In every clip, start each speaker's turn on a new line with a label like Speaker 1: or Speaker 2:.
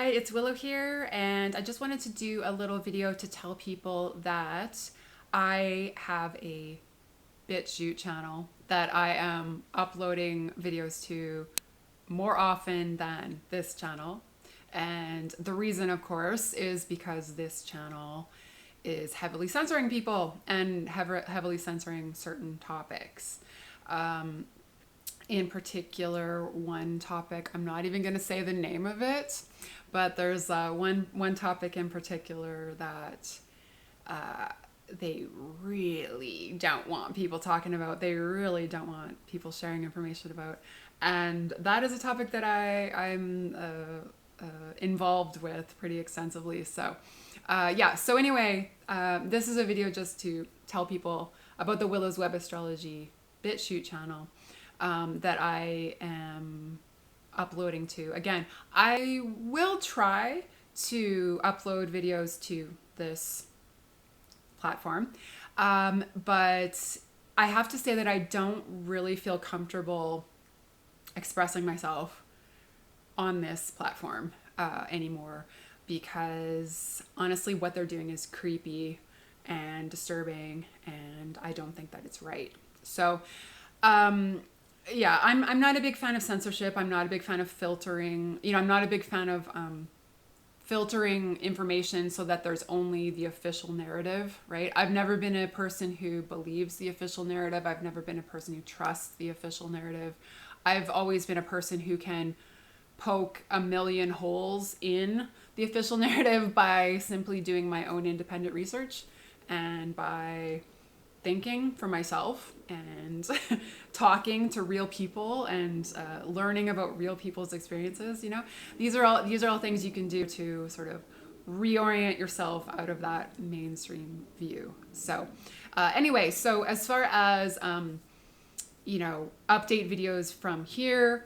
Speaker 1: Hi, it's Willow here, and I just wanted to do a little video to tell people that I have a Bitchute channel that I am uploading videos to more often than this channel. And the reason, of course, is because this channel is heavily censoring people and heavily censoring certain topics. In particular, one topic, I'm not even going to say the name of it, but there's one topic in particular that they really don't want people talking about. They really don't want people sharing information about. And that is a topic that I'm involved with pretty extensively. So yeah, so anyway, this is a video just to tell people about the Willow's Web Astrology Bitchute channel that I am uploading to. Again, I will try to upload videos to this platform, but I have to say that I don't really feel comfortable expressing myself on this platform anymore, because honestly what they're doing is creepy and disturbing, and I don't think that it's right. So yeah, I'm not a big fan of censorship. I'm not a big fan of filtering. I'm not a big fan of filtering information so that there's only the official narrative, right? I've never been a person who believes the official narrative. I've never been a person who trusts the official narrative. I've always been a person who can poke a million holes in the official narrative by simply doing my own independent research and by thinking for myself and talking to real people and learning about real people's experiences. These are all things you can do to sort of reorient yourself out of that mainstream view. So anyway, so as far as update videos from here,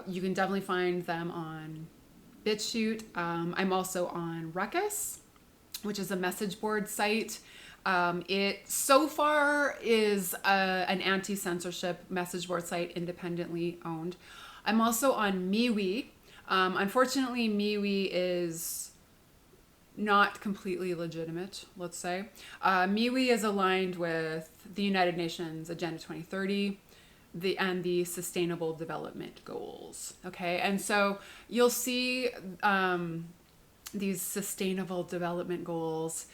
Speaker 1: you can definitely find them on Bitchute. I'm also on Ruckus, which is a message board site. It so far is an anti-censorship message board site, independently owned. I'm also on MeWe. Unfortunately, MeWe is not completely legitimate, let's say. MeWe is aligned with the United Nations Agenda 2030 and the Sustainable Development Goals. Okay, and so you'll see these Sustainable Development Goals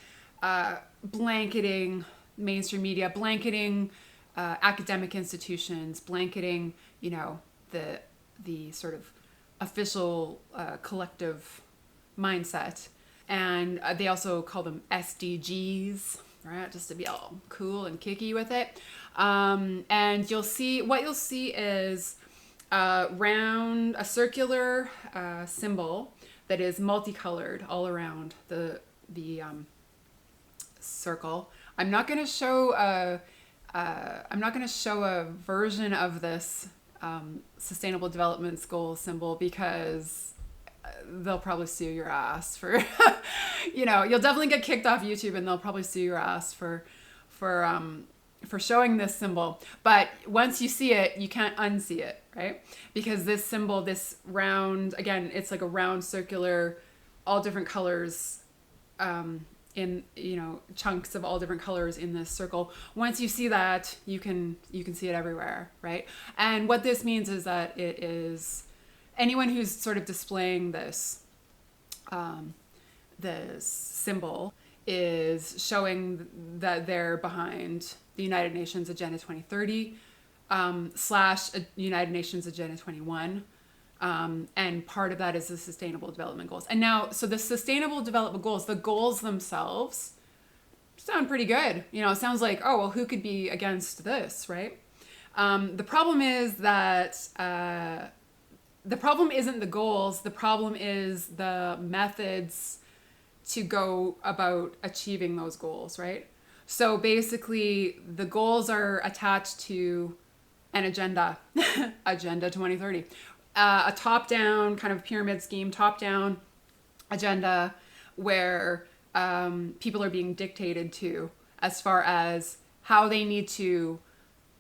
Speaker 1: blanketing mainstream media, blanketing academic institutions, blanketing, the sort of official collective mindset. And they also call them SDGs, right? Just to be all cool and kicky with it. And what you'll see is a circular symbol that is multicolored all around the circle. I'm not going to show a version of this Sustainable Development Goal symbol, because they'll probably sue your ass for you'll definitely get kicked off YouTube, and they'll probably sue your ass for showing this symbol. But once you see it, you can't unsee it, right? Because this symbol, this round, again, it's like a round circular, all different colors, in chunks of all different colors in this circle. Once you see that, you can see it everywhere, right? And what this means is that it is anyone who's sort of displaying this this symbol is showing that they're behind the United Nations Agenda 2030 / United Nations Agenda 21. And part of that is the Sustainable Development Goals. And now, so the Sustainable Development Goals, the goals themselves sound pretty good. It sounds like, oh, well, who could be against this, right? The problem is that the problem isn't the goals. The problem is the methods to go about achieving those goals, right? So basically, the goals are attached to an agenda, Agenda 2030. A top-down kind of pyramid scheme, top-down agenda where people are being dictated to as far as how they need to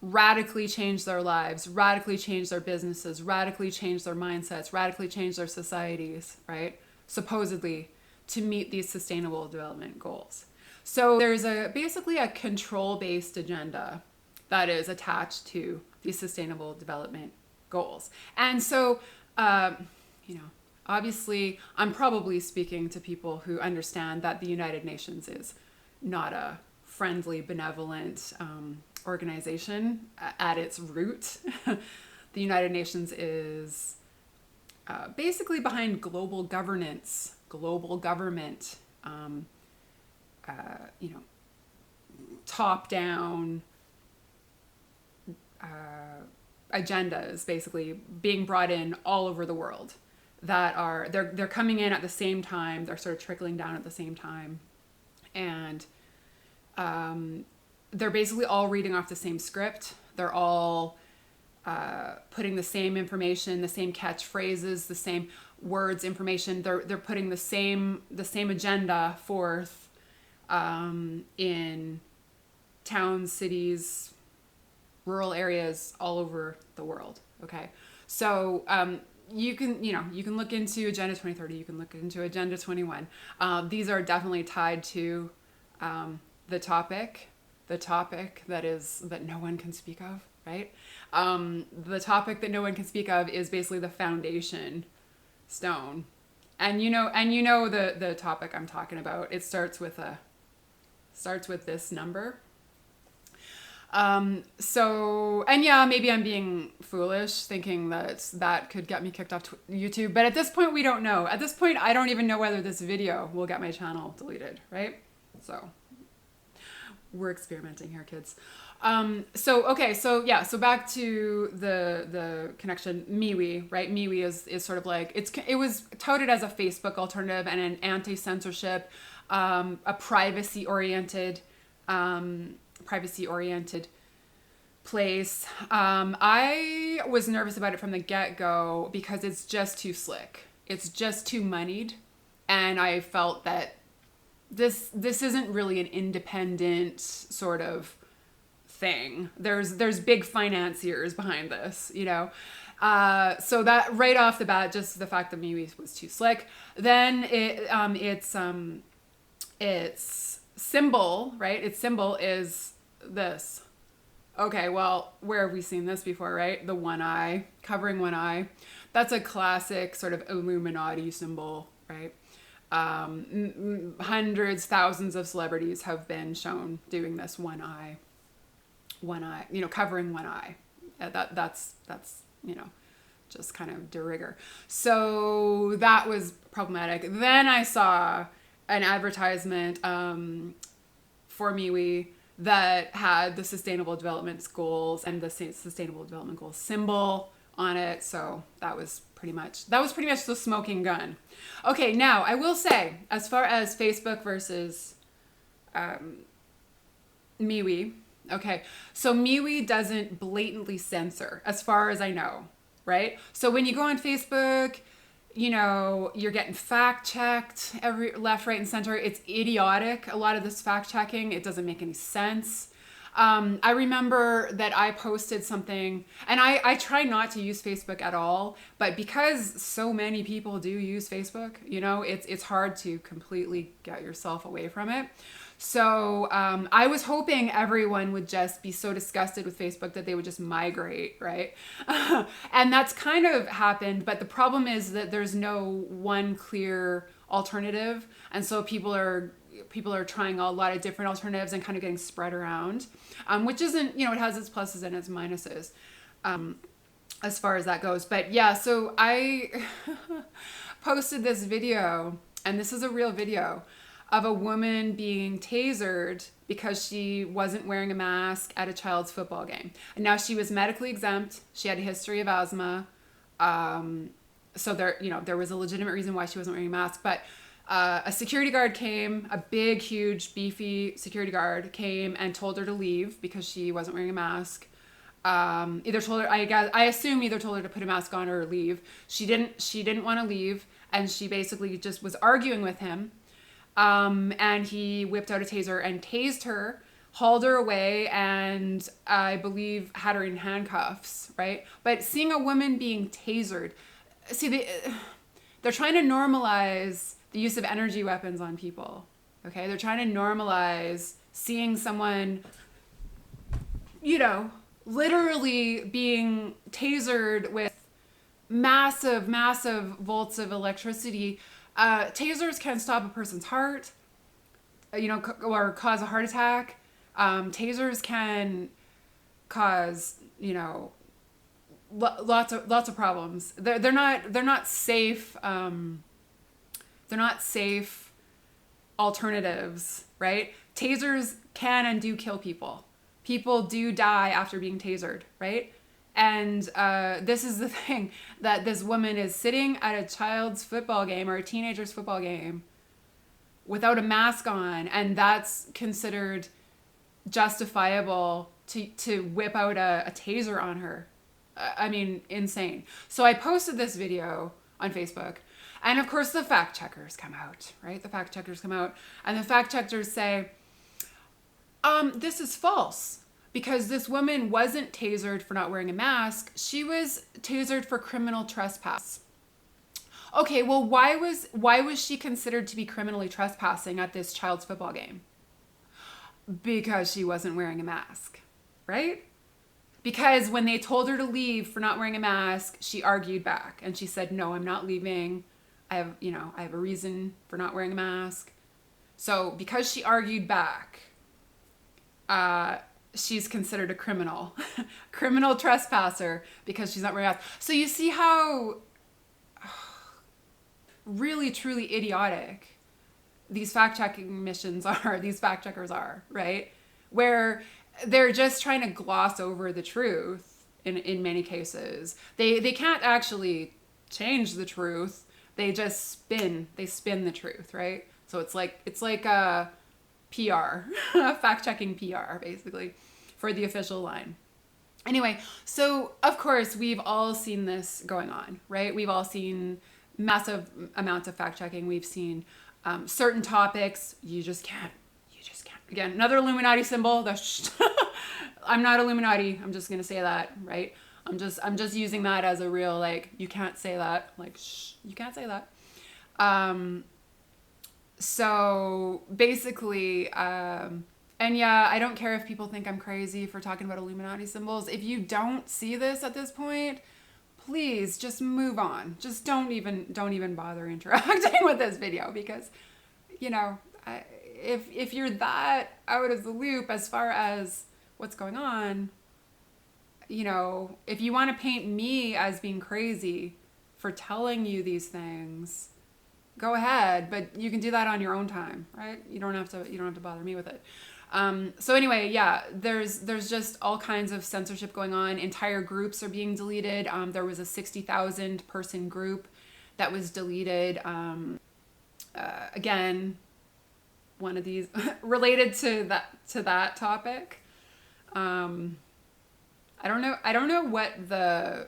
Speaker 1: radically change their lives, radically change their businesses, radically change their mindsets, radically change their societies, right? supposedly, to meet these sustainable development goals. So there's basically a control-based agenda that is attached to these sustainable development goals. And so, obviously, I'm probably speaking to people who understand that the United Nations is not a friendly, benevolent organization at its root. The United Nations is basically behind global governance, global government, top-down agendas basically being brought in all over the world that are they're coming in at the same time. They're sort of trickling down at the same time, and they're basically all reading off the same script. They're all putting the same information, the same catchphrases, the same words, information. They're putting the same agenda forth in towns, cities, rural areas all over the world. Okay, so you can look into Agenda 2030. You can look into Agenda 21. These are definitely tied to the topic that no one can speak of, right? The topic that no one can speak of is basically the foundation stone, and the topic I'm talking about. It starts with this number. Maybe I'm being foolish thinking that could get me kicked off YouTube, but at this point we don't know. At this point I don't even know whether this video will get my channel deleted, right? So we're experimenting here, kids. So back to the connection, MeWe, right? MeWe is sort of like, it was touted as a Facebook alternative and an anti-censorship, a privacy-oriented place. I was nervous about it from the get-go because it's just too slick. It's just too moneyed. And I felt that this isn't really an independent sort of thing. There's big financiers behind this, so that right off the bat, just the fact that MeWe was too slick. Then its symbol, right? Its symbol is this. Okay, well, where have we seen this before, right? The one eye, covering one eye. That's a classic sort of Illuminati symbol, right? Hundreds, thousands of celebrities have been shown doing this one eye, covering one eye. That's just kind of de rigueur. So that was problematic. Then I saw an advertisement for MeWe that had the Sustainable Development Goals and the Sustainable Development Goals symbol on it. So that was pretty much the smoking gun. Okay, now I will say, as far as Facebook versus MeWe, okay, so MeWe doesn't blatantly censor, as far as I know, right? So when you go on Facebook, you're getting fact checked every left, right, and center. It's idiotic. A lot of this fact checking, it doesn't make any sense. I remember that I posted something, and I try not to use Facebook at all, but because so many people do use Facebook, it's hard to completely get yourself away from it. So I was hoping everyone would just be so disgusted with Facebook that they would just migrate, right? And that's kind of happened, but the problem is that there's no one clear alternative, and so people are trying a lot of different alternatives and kind of getting spread around, which isn't, it has its pluses and its minuses as far as that goes. But yeah, so I posted this video, and this is a real video, of a woman being tasered because she wasn't wearing a mask at a child's football game. And now she was medically exempt. She had a history of asthma. So there was a legitimate reason why she wasn't wearing a mask, but a security guard came, a big, huge, beefy security guard came and told her to leave because she wasn't wearing a mask. Either told her, I assume either told her to put a mask on or leave. She didn't want to leave, and she basically just was arguing with him. And he whipped out a taser and tased her, hauled her away, and I believe had her in handcuffs, right? But seeing a woman being tasered, see, they're trying to normalize the use of energy weapons on people. Okay, they're trying to normalize seeing someone, you know, literally being tasered with massive, massive volts of electricity. Tasers can stop a person's heart, you know, or cause a heart attack. Tasers can cause, you know, lots of problems. They're not safe. They're not safe alternatives, right? Tasers can and do kill people. People do die after being tasered, right? And this is the thing, that this woman is sitting at a child's football game or a teenager's football game without a mask on, and that's considered justifiable to whip out a taser on her. I mean, insane. So I posted this video on Facebook, and of course the fact checkers come out, right? The fact checkers come out, and the fact checkers say, this is false, because this woman wasn't tasered for not wearing a mask. She was tasered for criminal trespass. Okay, well, why was she considered to be criminally trespassing at this child's football game? Because she wasn't wearing a mask, right? Because when they told her to leave for not wearing a mask, she argued back and she said, no, I'm not leaving. I have a reason for not wearing a mask. So because she argued back, she's considered a criminal, criminal trespasser, because she's not wearing a mask. So you see how really, truly idiotic these fact-checking missions are, these fact-checkers are, right? Where they're just trying to gloss over the truth in many cases. They can't actually change the truth. They just spin the truth, right? So it's like a PR, fact-checking PR, basically, for the official line. Anyway, so of course we've all seen this going on, right? We've all seen massive amounts of fact-checking. We've seen certain topics you just can't. Again, another Illuminati symbol. I'm not Illuminati. I'm just gonna say that, right? I'm just using that as a real, like, you can't say that. Like, shh, you can't say that. So basically, and yeah, I don't care if people think I'm crazy for talking about Illuminati symbols. If you don't see this at this point, please just move on. Just don't even bother interacting with this video, because, you know, if you're that out of the loop as far as what's going on, you know, if you want to paint me as being crazy for telling you these things, go ahead, but you can do that on your own time, right? You don't have to bother me with it. So anyway, yeah, there's just all kinds of censorship going on. Entire groups are being deleted. There was a 60,000 person group that was deleted. Again, one of these related to that topic. I don't know what the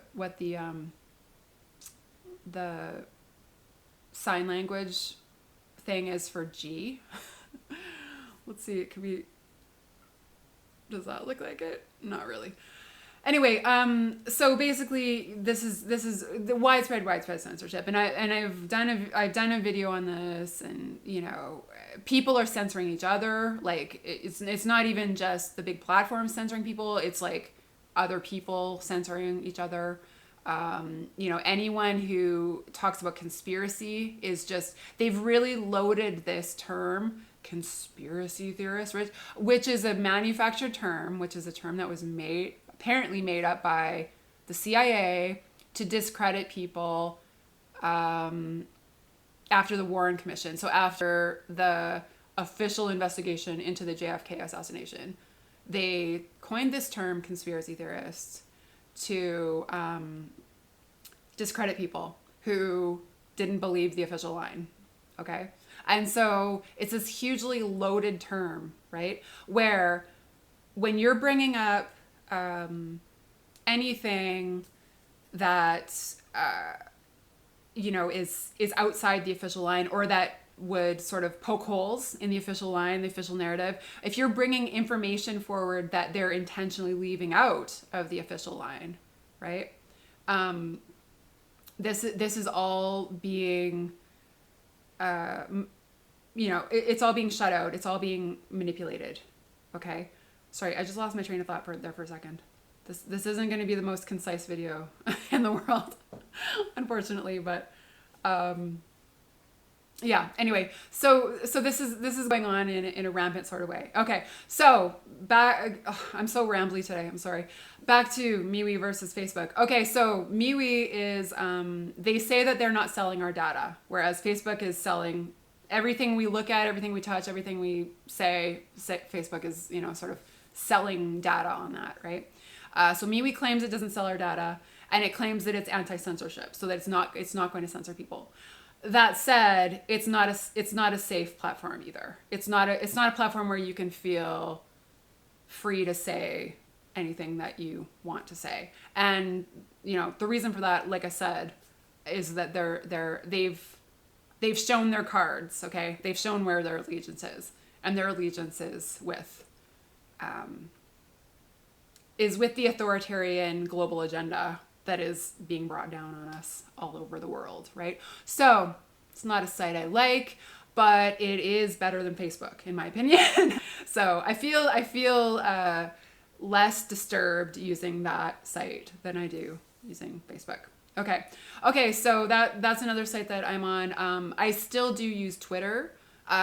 Speaker 1: sign language thing is for G. Let's see, does that look like it? Not really. Anyway, so basically this is the widespread censorship, and I've done a video on this, and, you know, people are censoring each other. Like, it's not even just the big platforms censoring people, it's like other people censoring each other. You know, anyone who talks about conspiracy is just, they've really loaded this term, conspiracy theorist, which is a manufactured term, which is a term that was apparently made up by the CIA to discredit people after the Warren Commission. So after the official investigation into the JFK assassination, they coined this term, conspiracy theorists, to discredit people who didn't believe the official line. Okay? And so it's this hugely loaded term, right? Where when you're bringing up anything that, you know, is outside the official line, or that would sort of poke holes in the official line, the official narrative, if you're bringing information forward that they're intentionally leaving out of the official line, right? this is all being, it's all being shut out. It's all being manipulated. Okay. Sorry, I just lost my train of thought for a second. This isn't going to be the most concise video in the world, unfortunately, but yeah, anyway, so this is going on in a rampant sort of way. Okay, so back, I'm so rambly today, I'm sorry. Back to MeWe versus Facebook. Okay, so MeWe is, they say that they're not selling our data, whereas Facebook is selling everything we look at, everything we touch, everything we say Facebook is, sort of selling data on that, right? So MeWe claims it doesn't sell our data, and it claims that it's anti-censorship, so that it's not going to censor people. That said, it's not a safe platform either. It's not a platform where you can feel free to say anything that you want to say. And the reason for that, like I said, is that they've shown their cards. Okay, they've shown where their allegiance is, and their allegiance is with the authoritarian global agenda that is being brought down on us all over the world, right? So it's not a site I like, but it is better than Facebook, in my opinion. So I feel less disturbed using that site than I do using Facebook. Okay. So that's another site that I'm on. I still do use Twitter.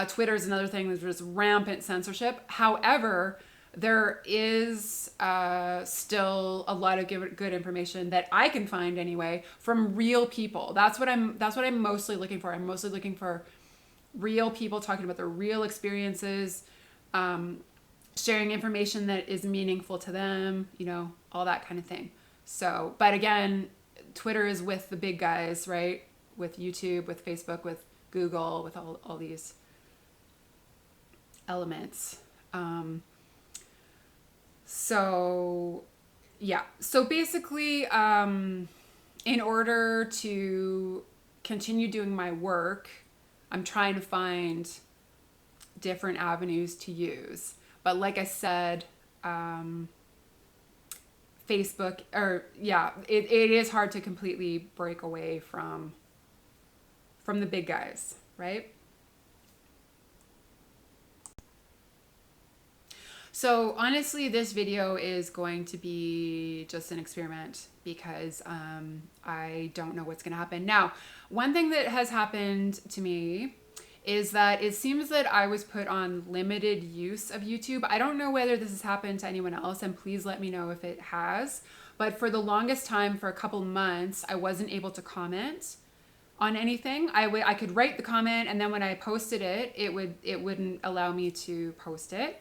Speaker 1: Twitter is another thing. There's rampant censorship. However, there is still a lot of good information that I can find anyway from real people. That's what I'm mostly looking for. I'm mostly looking for real people talking about their real experiences, sharing information that is meaningful to them, all that kind of thing. So, but again, Twitter is with the big guys, right? With YouTube, with Facebook, with Google, with all these elements. So basically, in order to continue doing my work, I'm trying to find different avenues to use. But like I said, Facebook, it is hard to completely break away from the big guys, right? So honestly, this video is going to be just an experiment because I don't know what's going to happen. Now, one thing that has happened to me is that it seems that I was put on limited use of YouTube. I don't know whether this has happened to anyone else, and please let me know if it has. But for the longest time, for a couple months, I wasn't able to comment on anything. I could write the comment, and then when I posted it, it wouldn't allow me to post it.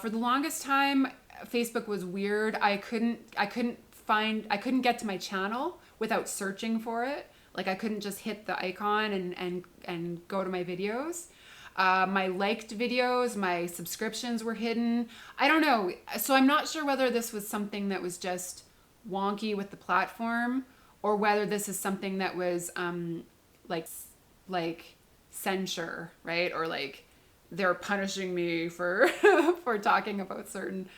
Speaker 1: For the longest time, Facebook was weird. I couldn't get to my channel without searching for it. Like I couldn't just hit the icon and go to my videos. My liked videos, my subscriptions were hidden. I don't know. So I'm not sure whether this was something that was just wonky with the platform or whether this is something that was like censure, right? Or like they're punishing me for for talking about certain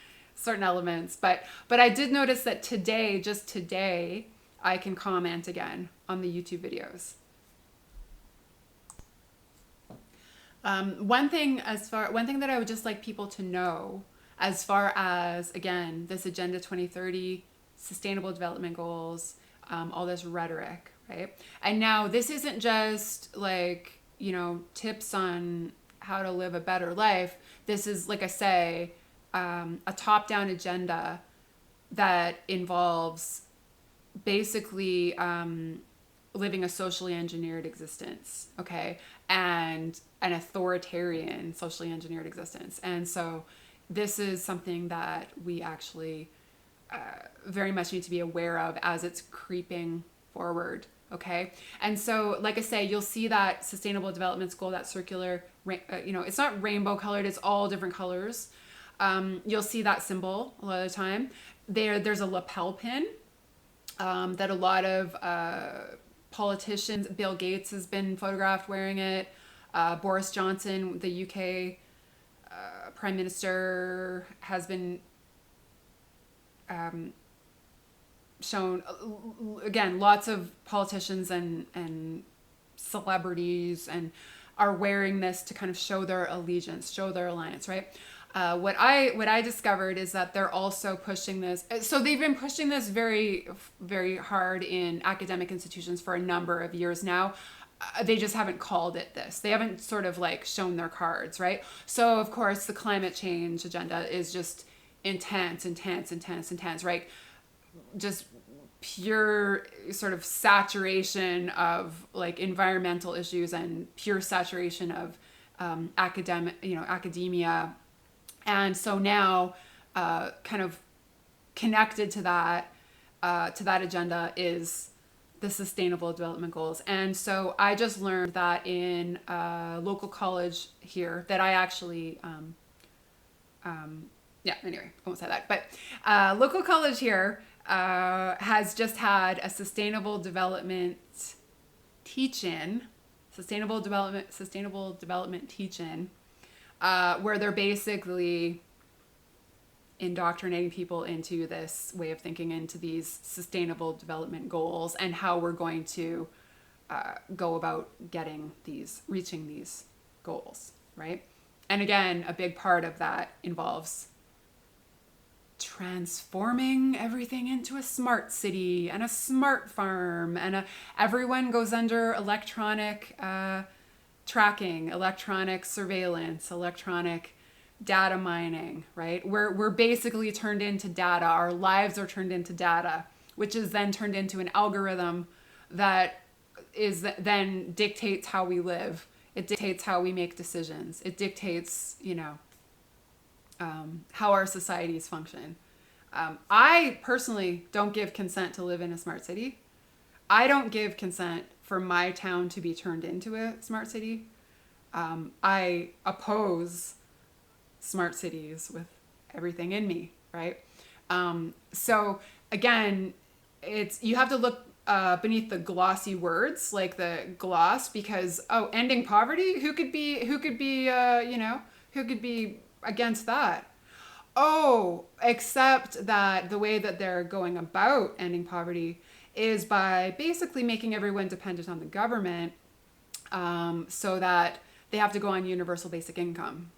Speaker 1: elements. But I did notice that just today, I can comment again on the YouTube videos. One thing that I would just like people to know, as far as, again, this Agenda 2030, Sustainable Development Goals, all this rhetoric, right? And now this isn't just like, tips on how to live a better life. This is, like I say, a top-down agenda that involves basically living a socially engineered existence, okay, and an authoritarian socially engineered existence. And so this is something that we actually very much need to be aware of as it's creeping forward, okay? And so, like I say, you'll see that Sustainable Development Goal, that circular, it's not rainbow colored, it's all different colors. You'll see that symbol a lot of the time. There's a lapel pin that a lot of politicians, Bill Gates has been photographed wearing it. Boris Johnson, the UK Prime Minister, has been shown, again, lots of politicians and celebrities and are wearing this to kind of show their allegiance, show their alliance, right? What I discovered is that they're also pushing this. So they've been pushing this very, very hard in academic institutions for a number of years now. They just haven't called it this. They haven't sort of like shown their cards, right? So of course the climate change agenda is just intense, intense, intense, intense, right? Just pure sort of saturation of like environmental issues and pure saturation of academia. And so now, kind of connected to that agenda is the Sustainable Development Goals. And so I just learned that in a local college here that I actually, yeah, anyway, I won't say that. But local college here has just had a sustainable development teach-in, sustainable development teach-in, where they're basically indoctrinating people into this way of thinking, into these sustainable development goals, and how we're going to go about reaching these goals, right? And again, a big part of that involves transforming everything into a smart city and a smart farm, and everyone goes under electronic tracking, electronic surveillance, electronic data mining, right? We're basically turned into data. Our lives are turned into data, which is then turned into an algorithm that then dictates how we live. It dictates how we make decisions. It dictates, how our societies function. I personally don't give consent to live in a smart city. I don't give consent for my town to be turned into a smart city. I oppose smart cities with everything in me, right? So again, you have to look beneath the glossy words, like the gloss, because ending poverty, who could be against that? Except that the way that they're going about ending poverty is by basically making everyone dependent on the government, so that they have to go on universal basic income.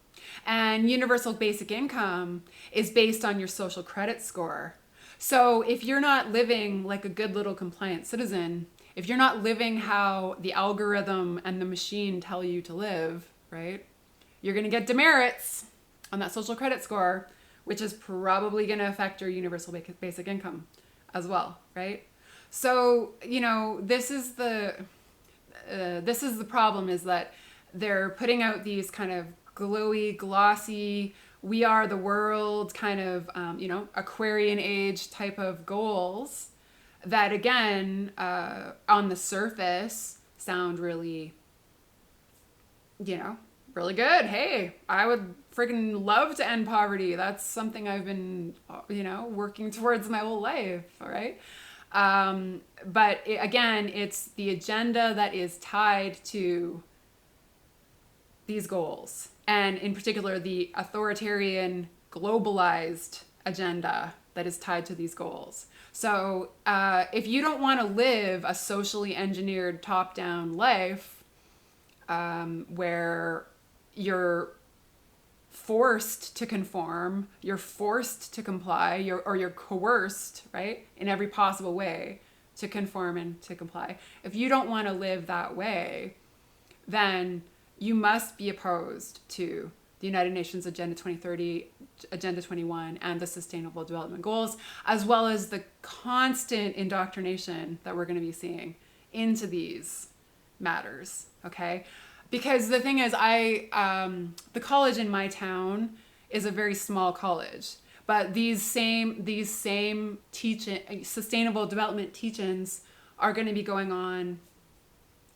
Speaker 1: And universal basic income is based on your social credit score. So if you're not living like a good little compliant citizen, if you're not living how the algorithm and the machine tell you to live, right, you're going to get demerits on that social credit score, which is probably going to affect your universal basic income as well, right? So, this is the problem, is that they're putting out these kind of glowy, glossy, we are the world kind of, Aquarian age type of goals that, again, on the surface sound really, really good. Hey, I would freaking love to end poverty. That's something I've been, working towards my whole life. All right. But again, it's the agenda that is tied to these goals, and in particular, the authoritarian, globalized agenda that is tied to these goals. So if you don't want to live a socially engineered top-down life, where you're forced to conform, you're forced to comply, you're coerced, right, in every possible way to conform and to comply. If you don't want to live that way, then you must be opposed to the United Nations Agenda 2030, Agenda 21, and the Sustainable Development Goals, as well as the constant indoctrination that we're going to be seeing into these matters, okay? Because the thing is, the college in my town is a very small college, but these same sustainable development teach-ins are going to be going on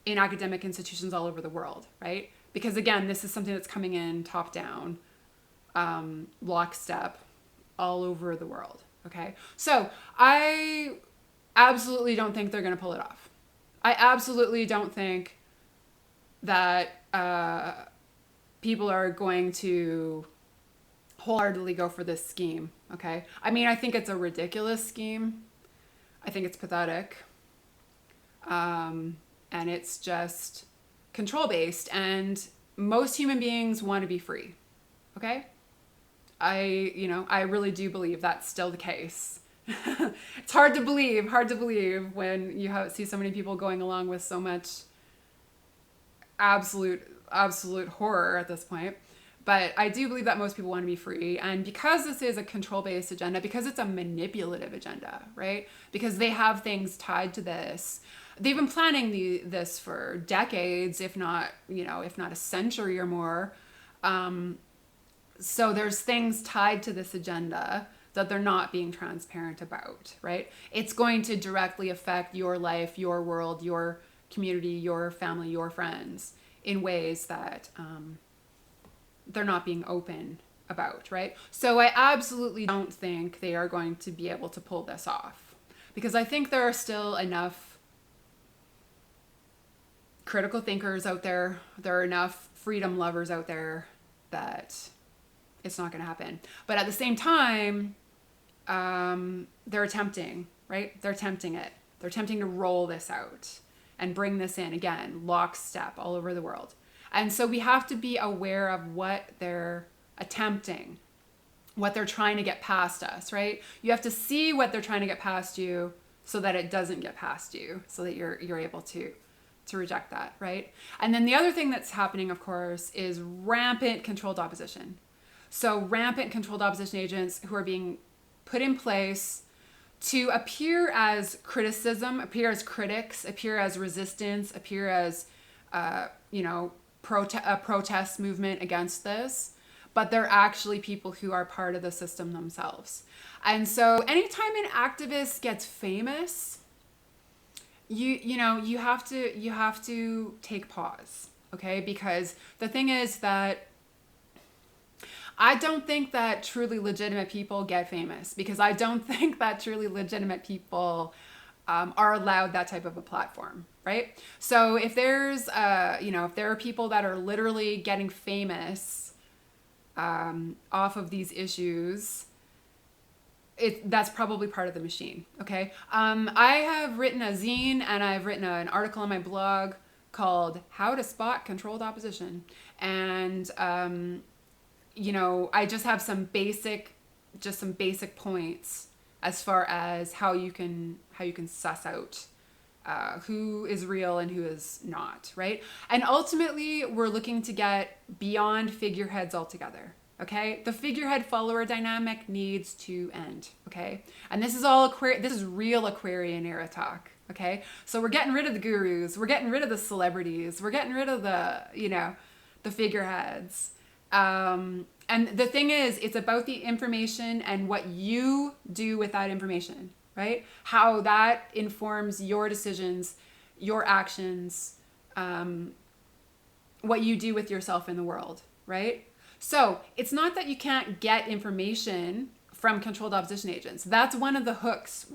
Speaker 1: in academic institutions all over the world, right? Because again, this is something that's coming in top down, lockstep, all over the world, okay? So I absolutely don't think they're going to pull it off. I absolutely don't think that people are going to wholeheartedly go for this scheme, okay? I mean, I think it's a ridiculous scheme. I think it's pathetic. And it's just control based. And most human beings want to be free. Okay? I really do believe that's still the case. It's hard to believe when you see so many people going along with so much absolute horror at this point. But I do believe that most people want to be free. And because this is a control-based agenda, because it's a manipulative agenda, right? Because they have things tied to this. They've been planning this for decades, if not a century or more. So there's things tied to this agenda that they're not being transparent about, right? It's going to directly affect your life, your world, your community, your family, your friends in ways that they're not being open about, right? So I absolutely don't think they are going to be able to pull this off, because I think there are still enough critical thinkers out there. There are enough freedom lovers out there that it's not going to happen. But at the same time, they're attempting, right? They're attempting it. They're attempting to roll this out and bring this in again, lockstep all over the world. And so we have to be aware of what they're attempting, what they're trying to get past us, right? You have to see what they're trying to get past you so that it doesn't get past you, so that you're able to reject that, right? And then the other thing that's happening, of course, is rampant controlled opposition. So rampant controlled opposition agents who are being put in place to appear as criticism, appear as critics, appear as resistance, appear as, a protest movement against this, but they're actually people who are part of the system themselves. And so anytime an activist gets famous, you have to take pause, okay? Because the thing is that I don't think that truly legitimate people get famous, because I don't think that truly legitimate people are allowed that type of a platform, right? So if there's, if there are people that are literally getting famous off of these issues, that's probably part of the machine, okay? I have written a zine and I've written an article on my blog called How to Spot Controlled Opposition. And, I just have some basic points as far as how you can suss out who is real and who is not, right? And ultimately, we're looking to get beyond figureheads altogether, okay? The figurehead follower dynamic needs to end, okay? And this is this is real Aquarian era talk, okay? So we're getting rid of the gurus, we're getting rid of the celebrities, we're getting rid of the figureheads. And the thing is, it's about the information and what you do with that information, right? How that informs your decisions, your actions, what you do with yourself in the world, right? So it's not that you can't get information from controlled opposition agents. That's one of the hooks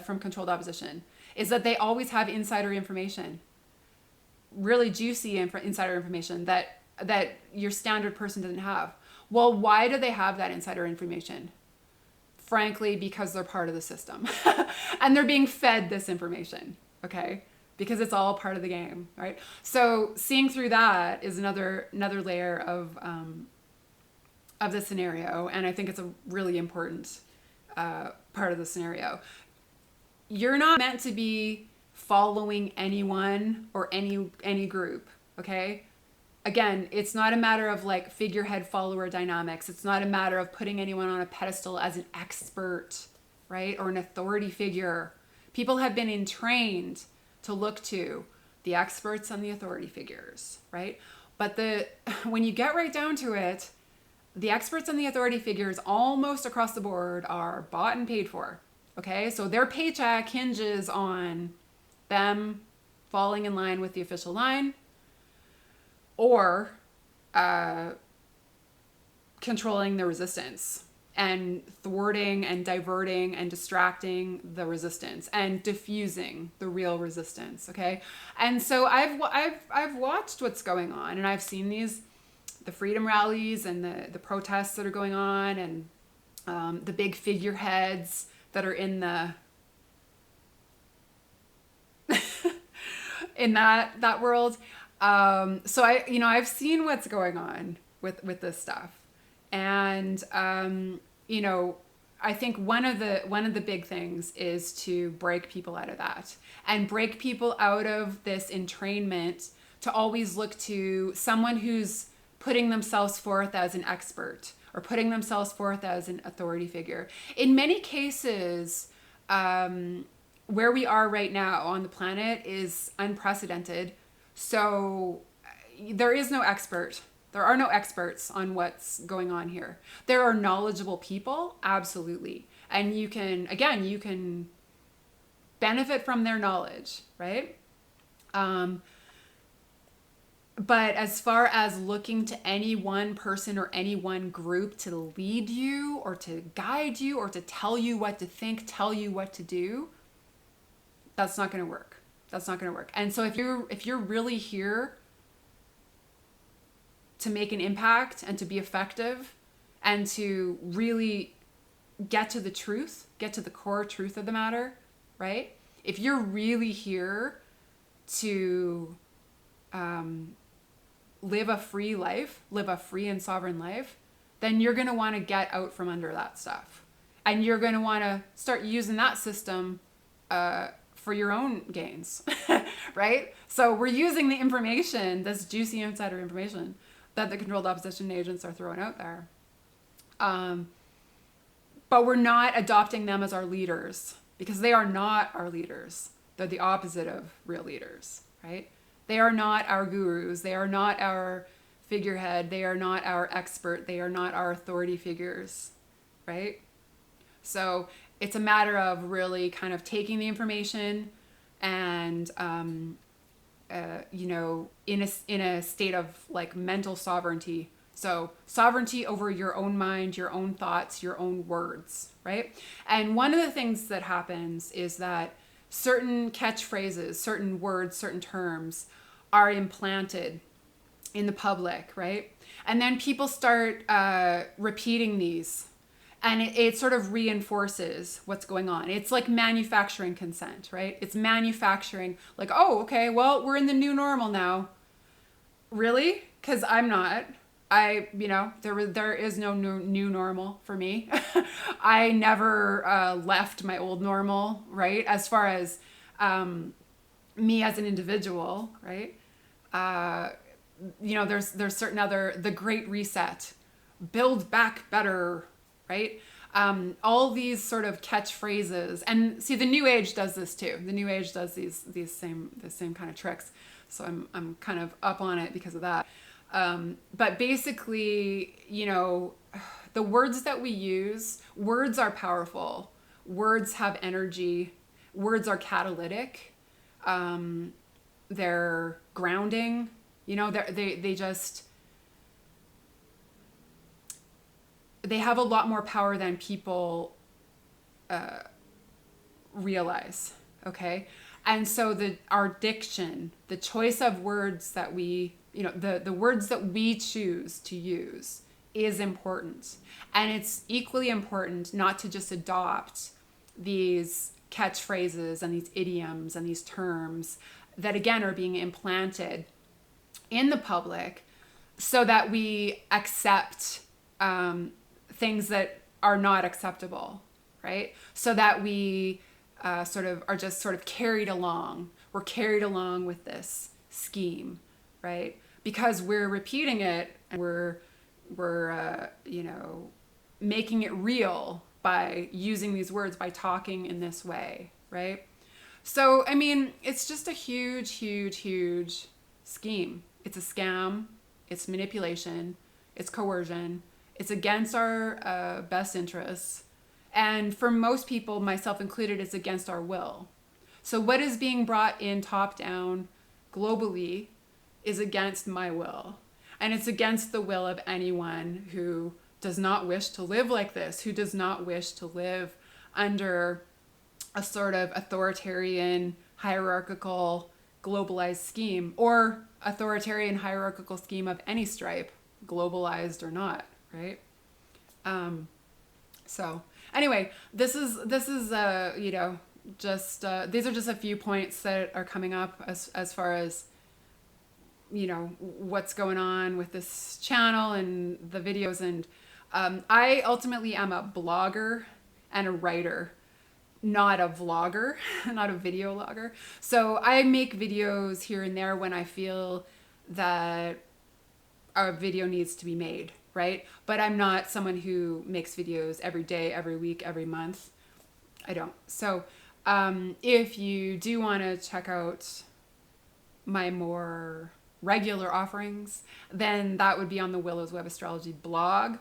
Speaker 1: from controlled opposition, is that they always have insider information, really juicy insider information that your standard person doesn't have. Well, why do they have that insider information? Frankly, because they're part of the system and they're being fed this information, okay? Because it's all part of the game, right? So seeing through that is another layer of the scenario, and I think it's a really important part of the scenario. You're not meant to be following anyone or any group, okay? Again, it's not a matter of like figurehead follower dynamics. It's not a matter of putting anyone on a pedestal as an expert, right? Or an authority figure. People have been entrained to look to the experts and the authority figures, right? But when you get right down to it, the experts and the authority figures almost across the board are bought and paid for, okay? So their paycheck hinges on them falling in line with the official line, or controlling the resistance and thwarting and diverting and distracting the resistance and diffusing the real resistance, okay? And so I've watched what's going on, and I've seen the freedom rallies and the protests that are going on, and the big figureheads that are in the in that world. So I've seen what's going on with this stuff, and you know, I think one of the big things is to break people out of that and break people out of this entrainment to always look to someone who's putting themselves forth as an expert or putting themselves forth as an authority figure. In many cases, where we are right now on the planet is unprecedented. So there is no expert. There are no experts on what's going on here. There are knowledgeable people, absolutely. And you can benefit from their knowledge, right? But as far as looking to any one person or any one group to lead you or to guide you or to tell you what to think, tell you what to do, that's not going to work. That's not going to work. And so if you're really here to make an impact and to be effective and to really get to the truth, get to the core truth of the matter, right? If you're really here to live a free life, live a free and sovereign life, then you're going to want to get out from under that stuff. And you're going to want to start using that system for your own gains, right? So we're using the information, this juicy insider information that the controlled opposition agents are throwing out there. But we're not adopting them as our leaders because they are not our leaders. They're the opposite of real leaders, right? They are not our gurus. They are not our figurehead. They are not our expert. They are not our authority figures, right? So it's a matter of really kind of taking the information and, in a state of like mental sovereignty. So sovereignty over your own mind, your own thoughts, your own words, right? And one of the things that happens is that certain catchphrases, certain words, certain terms are implanted in the public, right? And then people start repeating these, and it sort of reinforces what's going on. It's like manufacturing consent, right? It's manufacturing, like, oh, okay, well, we're in the new normal now. Really? Because I'm not. There is no new normal for me. I never left my old normal, right? As far as me as an individual, right? There's certain other, the Great Reset, build back better, right? All these sort of catchphrases, and see, the New Age does this too. The New Age does the same kind of tricks. So I'm kind of up on it because of that. But basically, the words that we use, words are powerful. Words have energy. Words are catalytic. They're grounding. They have a lot more power than people realize. Okay. And so our diction, the choice of words that we, the words that we choose to use is important. And it's equally important not to just adopt these catchphrases and these idioms and these terms that, again, are being implanted in the public so that we accept things that are not acceptable, right? So that we are just sort of carried along. We're carried along with this scheme, right? Because we're repeating it and we're making it real by using these words, by talking in this way, right? So, I mean, it's just a huge, huge, huge scheme. It's a scam. It's manipulation. It's coercion. It's against our best interests. And for most people, myself included, it's against our will. So what is being brought in top down globally is against my will. And it's against the will of anyone who does not wish to live like this, who does not wish to live under a sort of authoritarian, hierarchical, globalized scheme, or authoritarian, hierarchical scheme of any stripe, globalized or not, right? So anyway, this is just these are just a few points that are coming up as far as, you know, what's going on with this channel and the videos. And I ultimately am a blogger and a writer, not a vlogger, not a video logger. So I make videos here and there when I feel that a video needs to be made, right? But I'm not someone who makes videos every day, every week, every month. I don't. So if you do want to check out my more regular offerings, then that would be on the Willow's Web Astrology blog.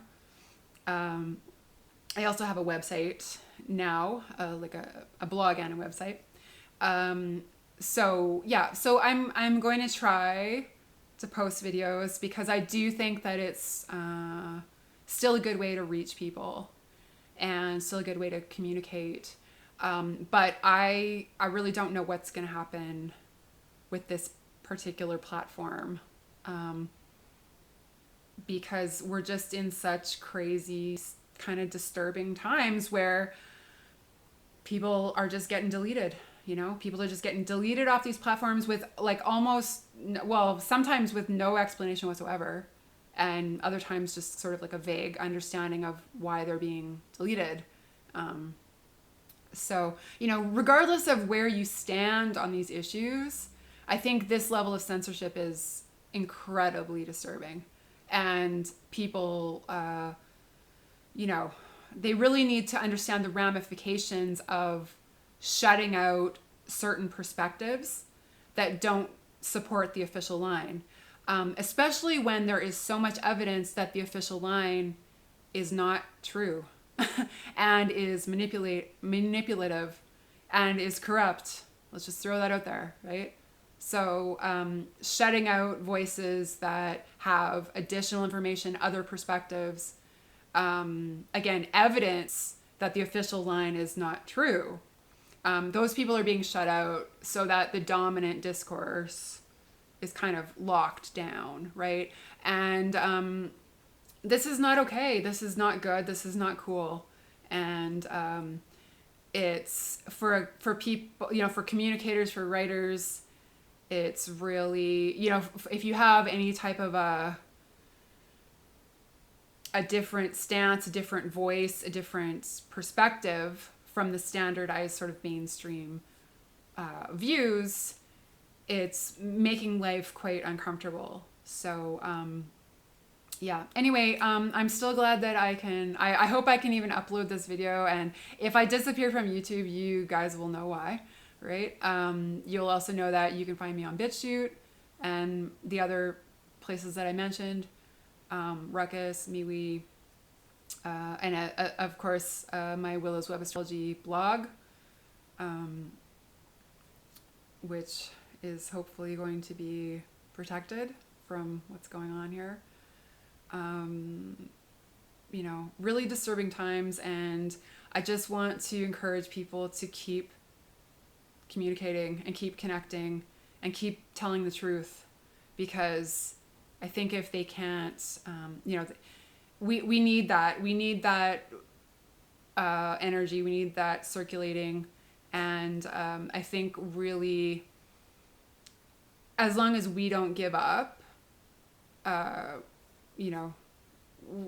Speaker 1: I also have a website now, like a blog and a website. So yeah, so I'm going to try to post videos because I do think that it's still a good way to reach people and still a good way to communicate. But I really don't know what's going to happen with this particular platform, because we're just in such crazy, kind of disturbing times where people are just getting deleted. You know, people are just getting deleted off these platforms with like almost, well, sometimes with no explanation whatsoever, and other times just sort of like a vague understanding of why they're being deleted. So, you know, regardless of where you stand on these issues, I think this level of censorship is incredibly disturbing. And people, you know, they really need to understand the ramifications of shutting out certain perspectives that don't support the official line, especially when there is so much evidence that the official line is not true and is manipulative and is corrupt. Let's just throw that out there, right? So shutting out voices that have additional information, other perspectives, again, evidence that the official line is not true. Those people are being shut out so that the dominant discourse is kind of locked down, right? And this is not okay. This is not good. This is not cool. And it's for people, you know, for communicators, for writers, it's really, you know, if you have any type of a different stance, a different voice, a different perspective from the standardized sort of mainstream views, it's making life quite uncomfortable. So yeah, anyway, I'm still glad that I hope I can even upload this video, and if I disappear from YouTube, you guys will know why, right? You'll also know that you can find me on Bitchute and the other places that I mentioned, Ruckus, MeWe, and of course my Willow's Web Astrology blog, which is hopefully going to be protected from what's going on here. You know, really disturbing times, and I just want to encourage people to keep communicating and keep connecting and keep telling the truth, because I think if they can't, you know, we need that. We need that energy. We need that circulating. And I think really, as long as we don't give up, you know,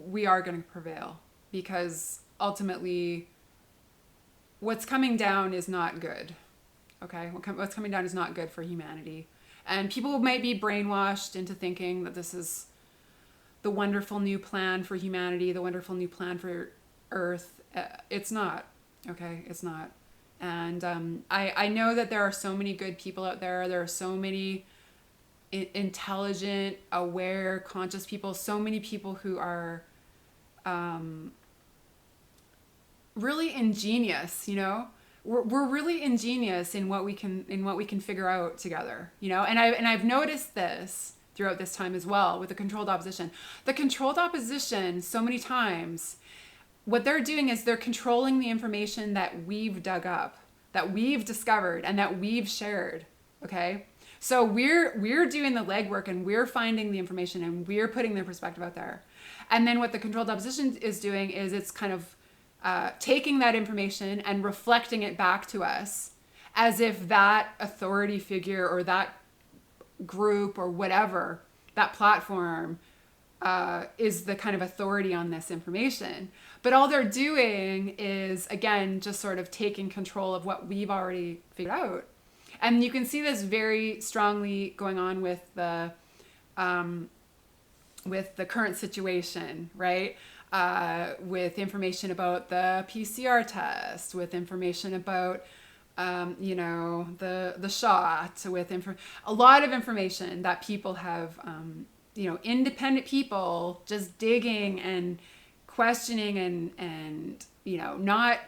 Speaker 1: we are going to prevail, because ultimately what's coming down is not good. Okay? What's coming down is not good for humanity. And people might be brainwashed into thinking that this is the wonderful new plan for humanity, the wonderful new plan for Earth. It's not. Okay? It's not. And I know that there are so many good people out there. There are so many intelligent, aware, conscious people, so many people who are really ingenious, you know. We're really ingenious in what we can figure out together, you know. And I've noticed this throughout this time as well with the controlled opposition. The controlled opposition, so many times, what they're doing is they're controlling the information that we've dug up, that we've discovered, and that we've shared. Okay? So we're doing the legwork, and we're finding the information, and we're putting their perspective out there. And then what the controlled opposition is doing is it's kind of taking that information and reflecting it back to us as if that authority figure or that group or whatever, that platform, is the kind of authority on this information. But all they're doing is, again, just sort of taking control of what we've already figured out. And you can see this very strongly going on with the current situation, right? With information about the PCR test, with information about the shot, with a lot of information that people have, independent people just digging and questioning and not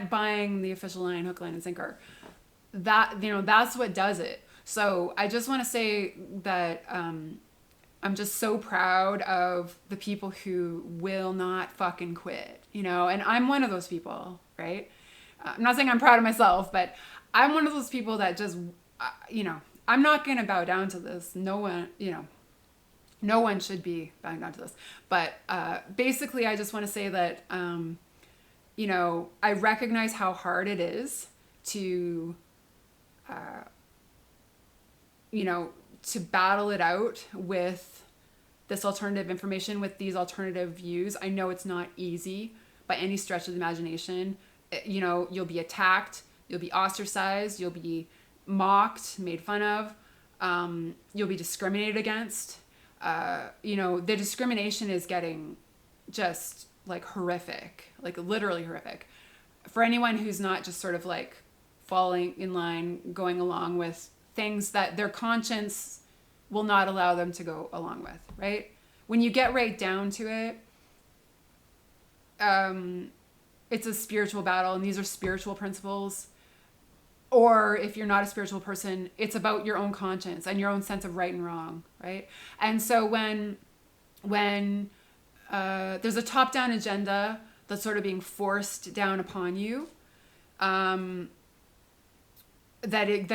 Speaker 1: buying the official line, hook, line, and sinker. That's what does it. So I just want to say that I'm just so proud of the people who will not fucking quit, and I'm one of those people, right? I'm not saying I'm proud of myself, but I'm one of those people that just, I'm not going to bow down to this. No one should be bowing down to this. But basically, I just want to say that, I recognize how hard it is to, to battle it out with this alternative information, with these alternative views. I know it's not easy by any stretch of the imagination. You'll be attacked, you'll be ostracized, you'll be mocked, made fun of, you'll be discriminated against. The discrimination is getting just like horrific, like literally horrific. For anyone who's not just sort of like falling in line, going along with things that their conscience will not allow them to go along with, right? When you get right down to it, it's a spiritual battle, and these are spiritual principles. Or if you're not a spiritual person, it's about your own conscience and your own sense of right and wrong, right? And so when there's a top-down agenda that's sort of being forced down upon you, that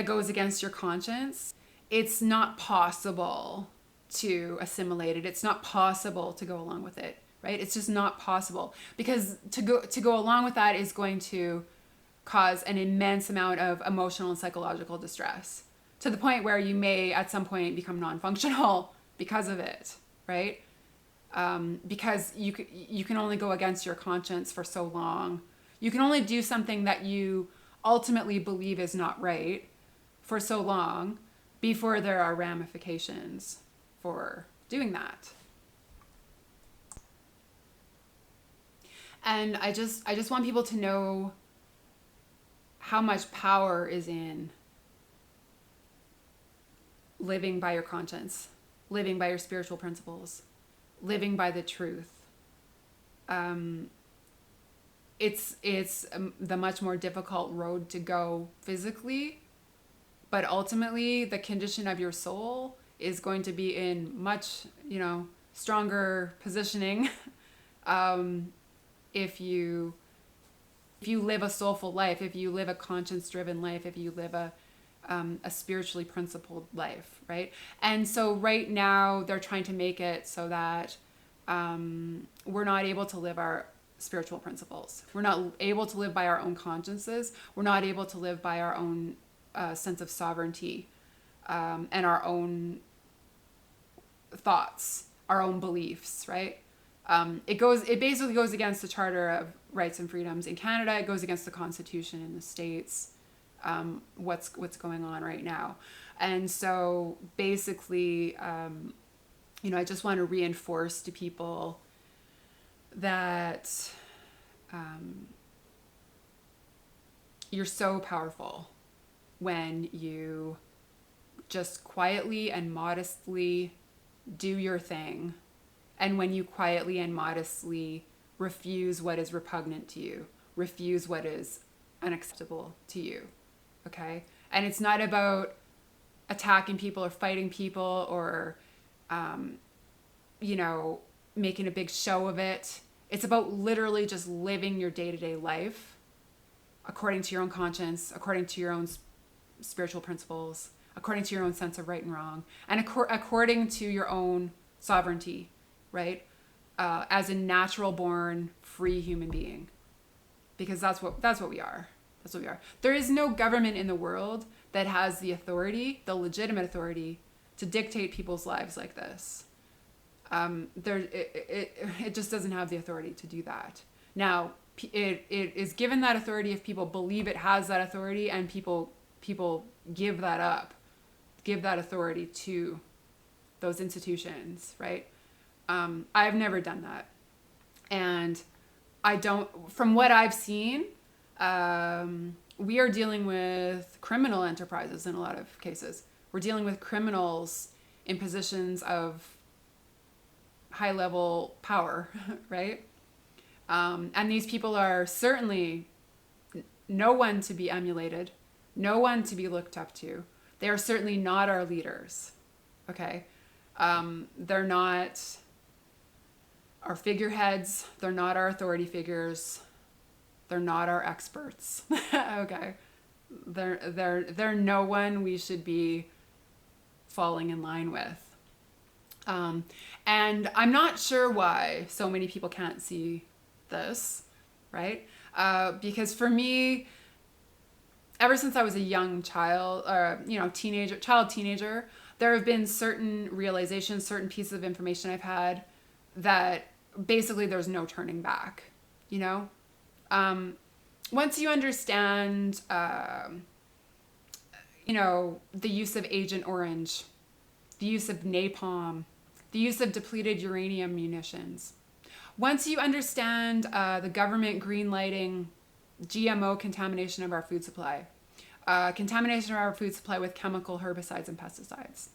Speaker 1: goes against your conscience, it's not possible to assimilate it. It's not possible to go along with it, right? It's just not possible, because to go along with that is going to cause an immense amount of emotional and psychological distress, to the point where you may at some point become non-functional because of it, right? Because you can only go against your conscience for so long. You can only do something that you ultimately believe is not right for so long before there are ramifications for doing that. And I just want people to know how much power is in living by your conscience, living by your spiritual principles, living by the truth. It's the much more difficult road to go physically, but ultimately the condition of your soul is going to be in much, stronger positioning if you live a soulful life, if you live a conscience-driven life, if you live a spiritually principled life, right? And so right now they're trying to make it so that we're not able to live our spiritual principles. We're not able to live by our own consciences. We're not able to live by our own sense of sovereignty and our own thoughts, our own beliefs, right? It basically goes against the Charter of Rights and Freedoms in Canada. It goes against the Constitution in the States. What's going on right now. And so basically, I just want to reinforce to people that you're so powerful when you just quietly and modestly do your thing, and when you quietly and modestly refuse what is repugnant to you, refuse what is unacceptable to you, okay? And it's not about attacking people or fighting people or, making a big show of it. It's about literally just living your day-to-day life according to your own conscience, according to your own spiritual principles, according to your own sense of right and wrong, and according to your own sovereignty, right? As a natural born, free human being, because that's what we are. That's what we are. There is no government in the world that has the authority, the legitimate authority, to dictate people's lives like this. It just doesn't have the authority to do that. Now, it is given that authority if people believe it has that authority, and people give that up, give that authority to those institutions, right? I've never done that, and I don't. From what I've seen, we are dealing with criminal enterprises in a lot of cases. We're dealing with criminals in positions of high level power, right? And these people are certainly no one to be emulated, no one to be looked up to. They are certainly not our leaders, okay? They're not our figureheads. They're not our authority figures. They're not our experts, okay? They're no one we should be falling in line with. And I'm not sure why so many people can't see this, right? Because for me, ever since I was a young child, or teenager, there have been certain realizations, certain pieces of information I've had that basically there's no turning back, you know? Once you understand, the use of Agent Orange, the use of napalm, the use of depleted uranium munitions. Once you understand the government greenlighting GMO contamination of our food supply, contamination of our food supply with chemical herbicides and pesticides.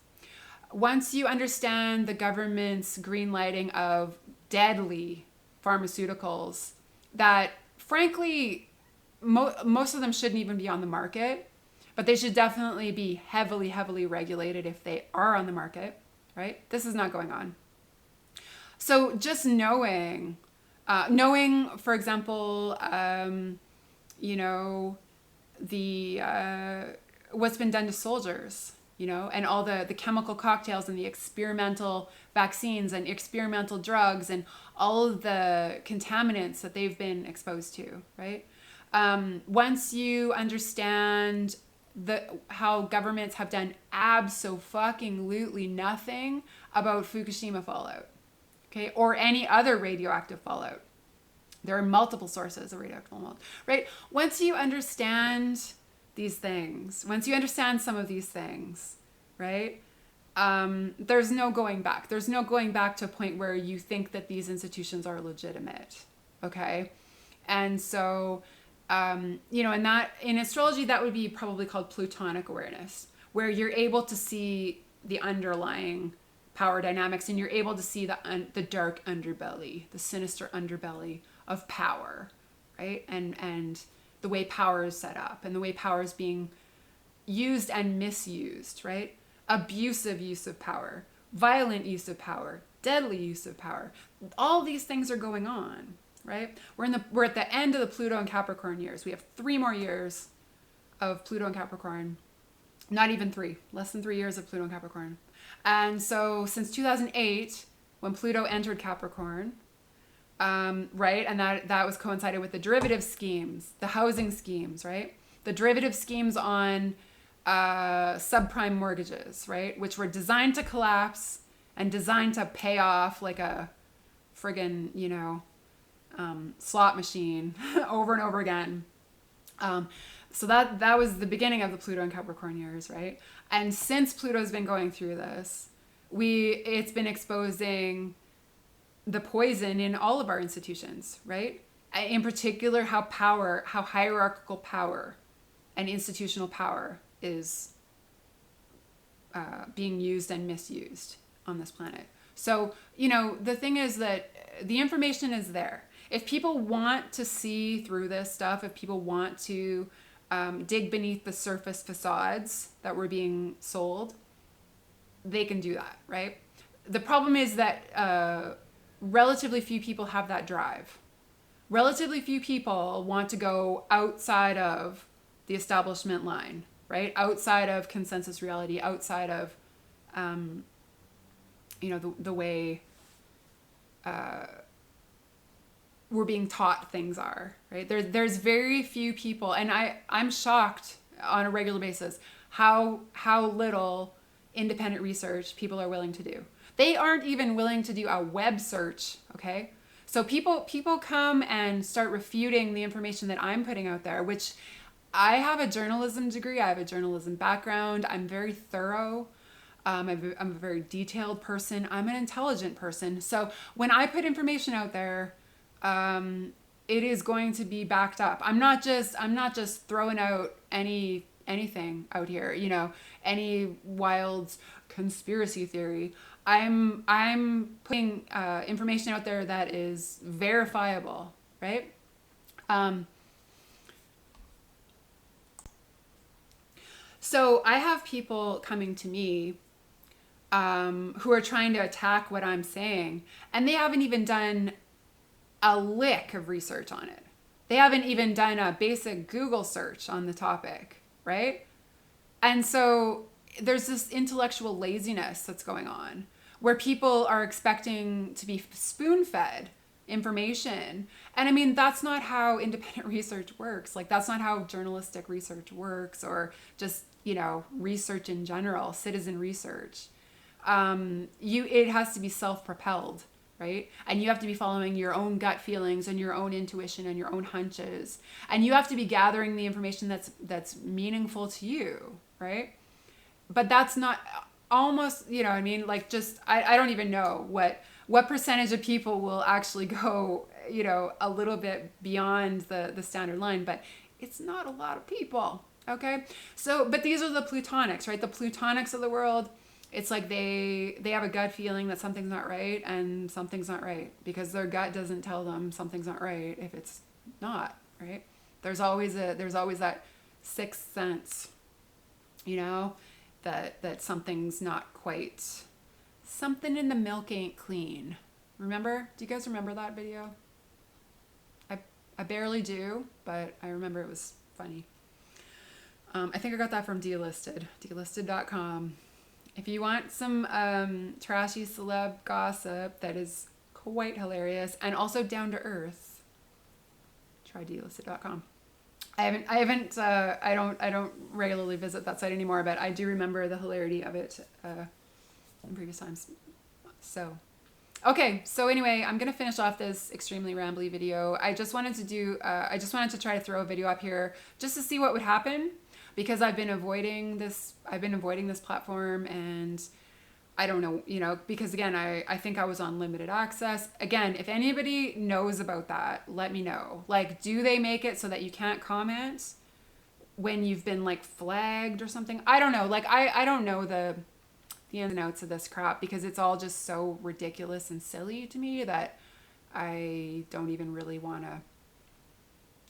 Speaker 1: Once you understand the government's greenlighting of deadly pharmaceuticals that, frankly, most of them shouldn't even be on the market, but they should definitely be heavily, heavily regulated if they are on the market, right? This is not going on. So just knowing, for example, what's been done to soldiers, and all the chemical cocktails and the experimental vaccines and experimental drugs and all of the contaminants that they've been exposed to, right? Once you understand how governments have done abso-fucking-lutely nothing about Fukushima fallout, okay, or any other radioactive fallout. There are multiple sources of radioactive fallout, right? Once you understand these things, once you understand some of these things, right, there's no going back. There's no going back to a point where you think that these institutions are legitimate, okay? And so, in astrology, that would be probably called plutonic awareness, where you're able to see the underlying power dynamics, and you're able to see the dark underbelly, the sinister underbelly of power, right? And the way power is set up, and the way power is being used and misused, right? Abusive use of power, violent use of power, deadly use of power. All these things are going on, right? We're at the end of the Pluto and Capricorn years. We have 3 more years of Pluto and Capricorn. Not even 3, less than 3 years of Pluto and Capricorn. And so since 2008, when Pluto entered Capricorn, right, and that was coincided with the derivative schemes, the housing schemes, right? The derivative schemes on subprime mortgages, right? Which were designed to collapse and designed to pay off like a friggin', slot machine over and over again. So that was the beginning of the Pluto and Capricorn years, right? And since Pluto's been going through this, it's been exposing the poison in all of our institutions, right? In particular, how hierarchical power and institutional power is being used and misused on this planet. So, the thing is that the information is there. If people want to see through this stuff, if people want to dig beneath the surface facades that were being sold, they can do that, right? The problem is that relatively few people have that drive. Relatively few people want to go outside of the establishment line, right? Outside of consensus reality, outside of, the way we're being taught things are, right? There's very few people, and I'm shocked on a regular basis how little independent research people are willing to do. They aren't even willing to do a web search, okay? So people come and start refuting the information that I'm putting out there, which I have a journalism degree, I have a journalism background, I'm very thorough. I'm a very detailed person. I'm an intelligent person. So when I put information out there, it is going to be backed up. I'm not just throwing out anything out here, you know, any wild conspiracy theory. I'm putting information out there that is verifiable, right? So I have people coming to me who are trying to attack what I'm saying, and they haven't even done a lick of research on it. They haven't even done a basic Google search on the topic, right? And so there's this intellectual laziness that's going on where people are expecting to be spoon-fed information. And I mean, that's not how independent research works. Like, that's not how journalistic research works, or just, you know, research in general, citizen research. It has to be self-propelled, right? And you have to be following your own gut feelings and your own intuition and your own hunches. And you have to be gathering the information that's meaningful to you, right? But that's not almost, you know what I mean? Like, just, I don't even know what percentage of people will actually go, you know, a little bit beyond the standard line, but it's not a lot of people, okay? So, but these are the plutonics, right? The plutonics of the world. It's like they have a gut feeling that something's not right, and something's not right because their gut doesn't tell them something's not right if it's not, right? There's always that sixth sense, you know, that something's not quite, something in the milk ain't clean. Remember? Do you guys remember that video? I barely do, but I remember it was funny. I think I got that from delisted.com. If you want some trashy celeb gossip that is quite hilarious and also down to earth, try delisted.com. I don't regularly visit that site anymore, but I do remember the hilarity of it in previous times. So, okay. So anyway, I'm going to finish off this extremely rambly video. I just wanted to try to throw a video up here just to see what would happen, because I've been avoiding this platform, and I don't know, you know, because again, I think I was on limited access. Again, if anybody knows about that, let me know. Like, do they make it so that you can't comment when you've been like flagged or something? I don't know. Like, I don't know the ins and outs of this crap, because it's all just so ridiculous and silly to me that I don't even really want to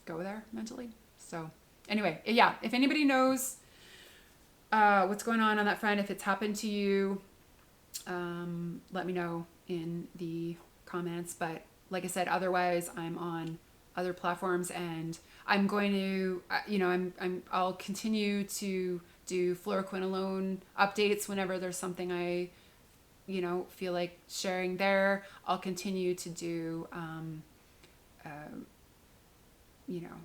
Speaker 1: go there mentally. So anyway, yeah, if anybody knows what's going on that front, if it's happened to you, let me know in the comments. But like I said, otherwise I'm on other platforms, and I'm going to, you know, I'll continue to do fluoroquinolone updates whenever there's something I, you know, feel like sharing there. I'll continue to do, you know,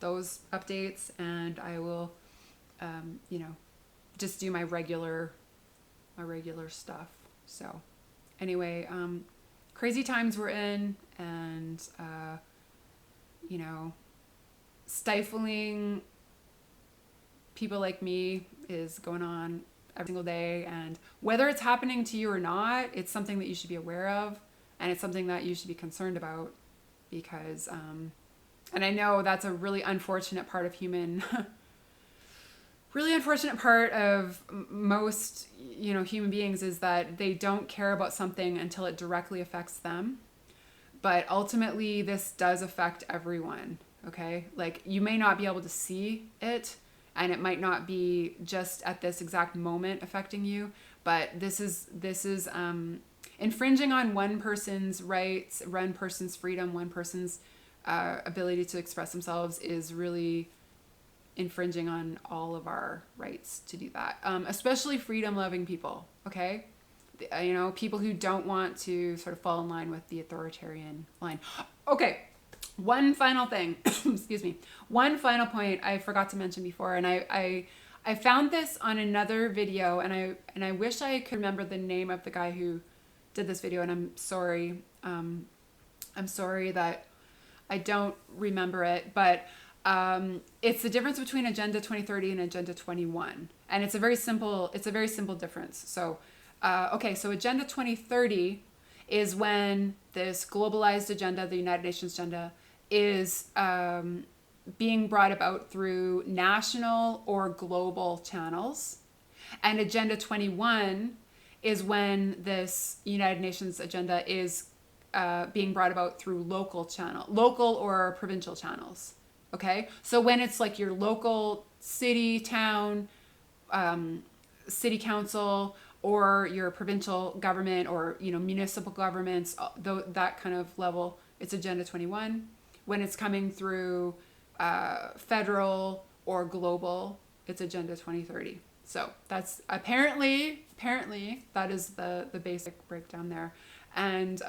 Speaker 1: those updates, and I will, you know, just do my regular stuff. So anyway, crazy times we're in, and, you know, stifling people like me is going on every single day. And whether it's happening to you or not, it's something that you should be aware of, and it's something that you should be concerned about, because, and I know that's a really unfortunate part of really unfortunate part of most, you know, human beings, is that they don't care about something until it directly affects them. But ultimately, this does affect everyone, okay? Like, you may not be able to see it, and it might not be just at this exact moment affecting you, but this is infringing on one person's rights, one person's freedom, one person's ability to express themselves, is really infringing on all of our rights to do that, especially freedom-loving people, okay? you know, people who don't want to sort of fall in line with the authoritarian line. Okay, one final thing. Excuse me. One final point I forgot to mention before, and I found this on another video, and I wish I could remember the name of the guy who did this video, and I'm sorry. I'm sorry that I don't remember it, but it's the difference between Agenda 2030 and Agenda 21, and it's a very simple difference. So, okay, so Agenda 2030 is when this globalized agenda, the United Nations agenda, is being brought about through national or global channels, and Agenda 21 is when this United Nations agenda is being brought about through local or provincial channels. Okay, so when it's like your local city, town, city council, or your provincial government, or municipal governments, that kind of level, it's Agenda 21. When it's coming through federal or global, it's Agenda 2030. So that's apparently that is the basic breakdown there. And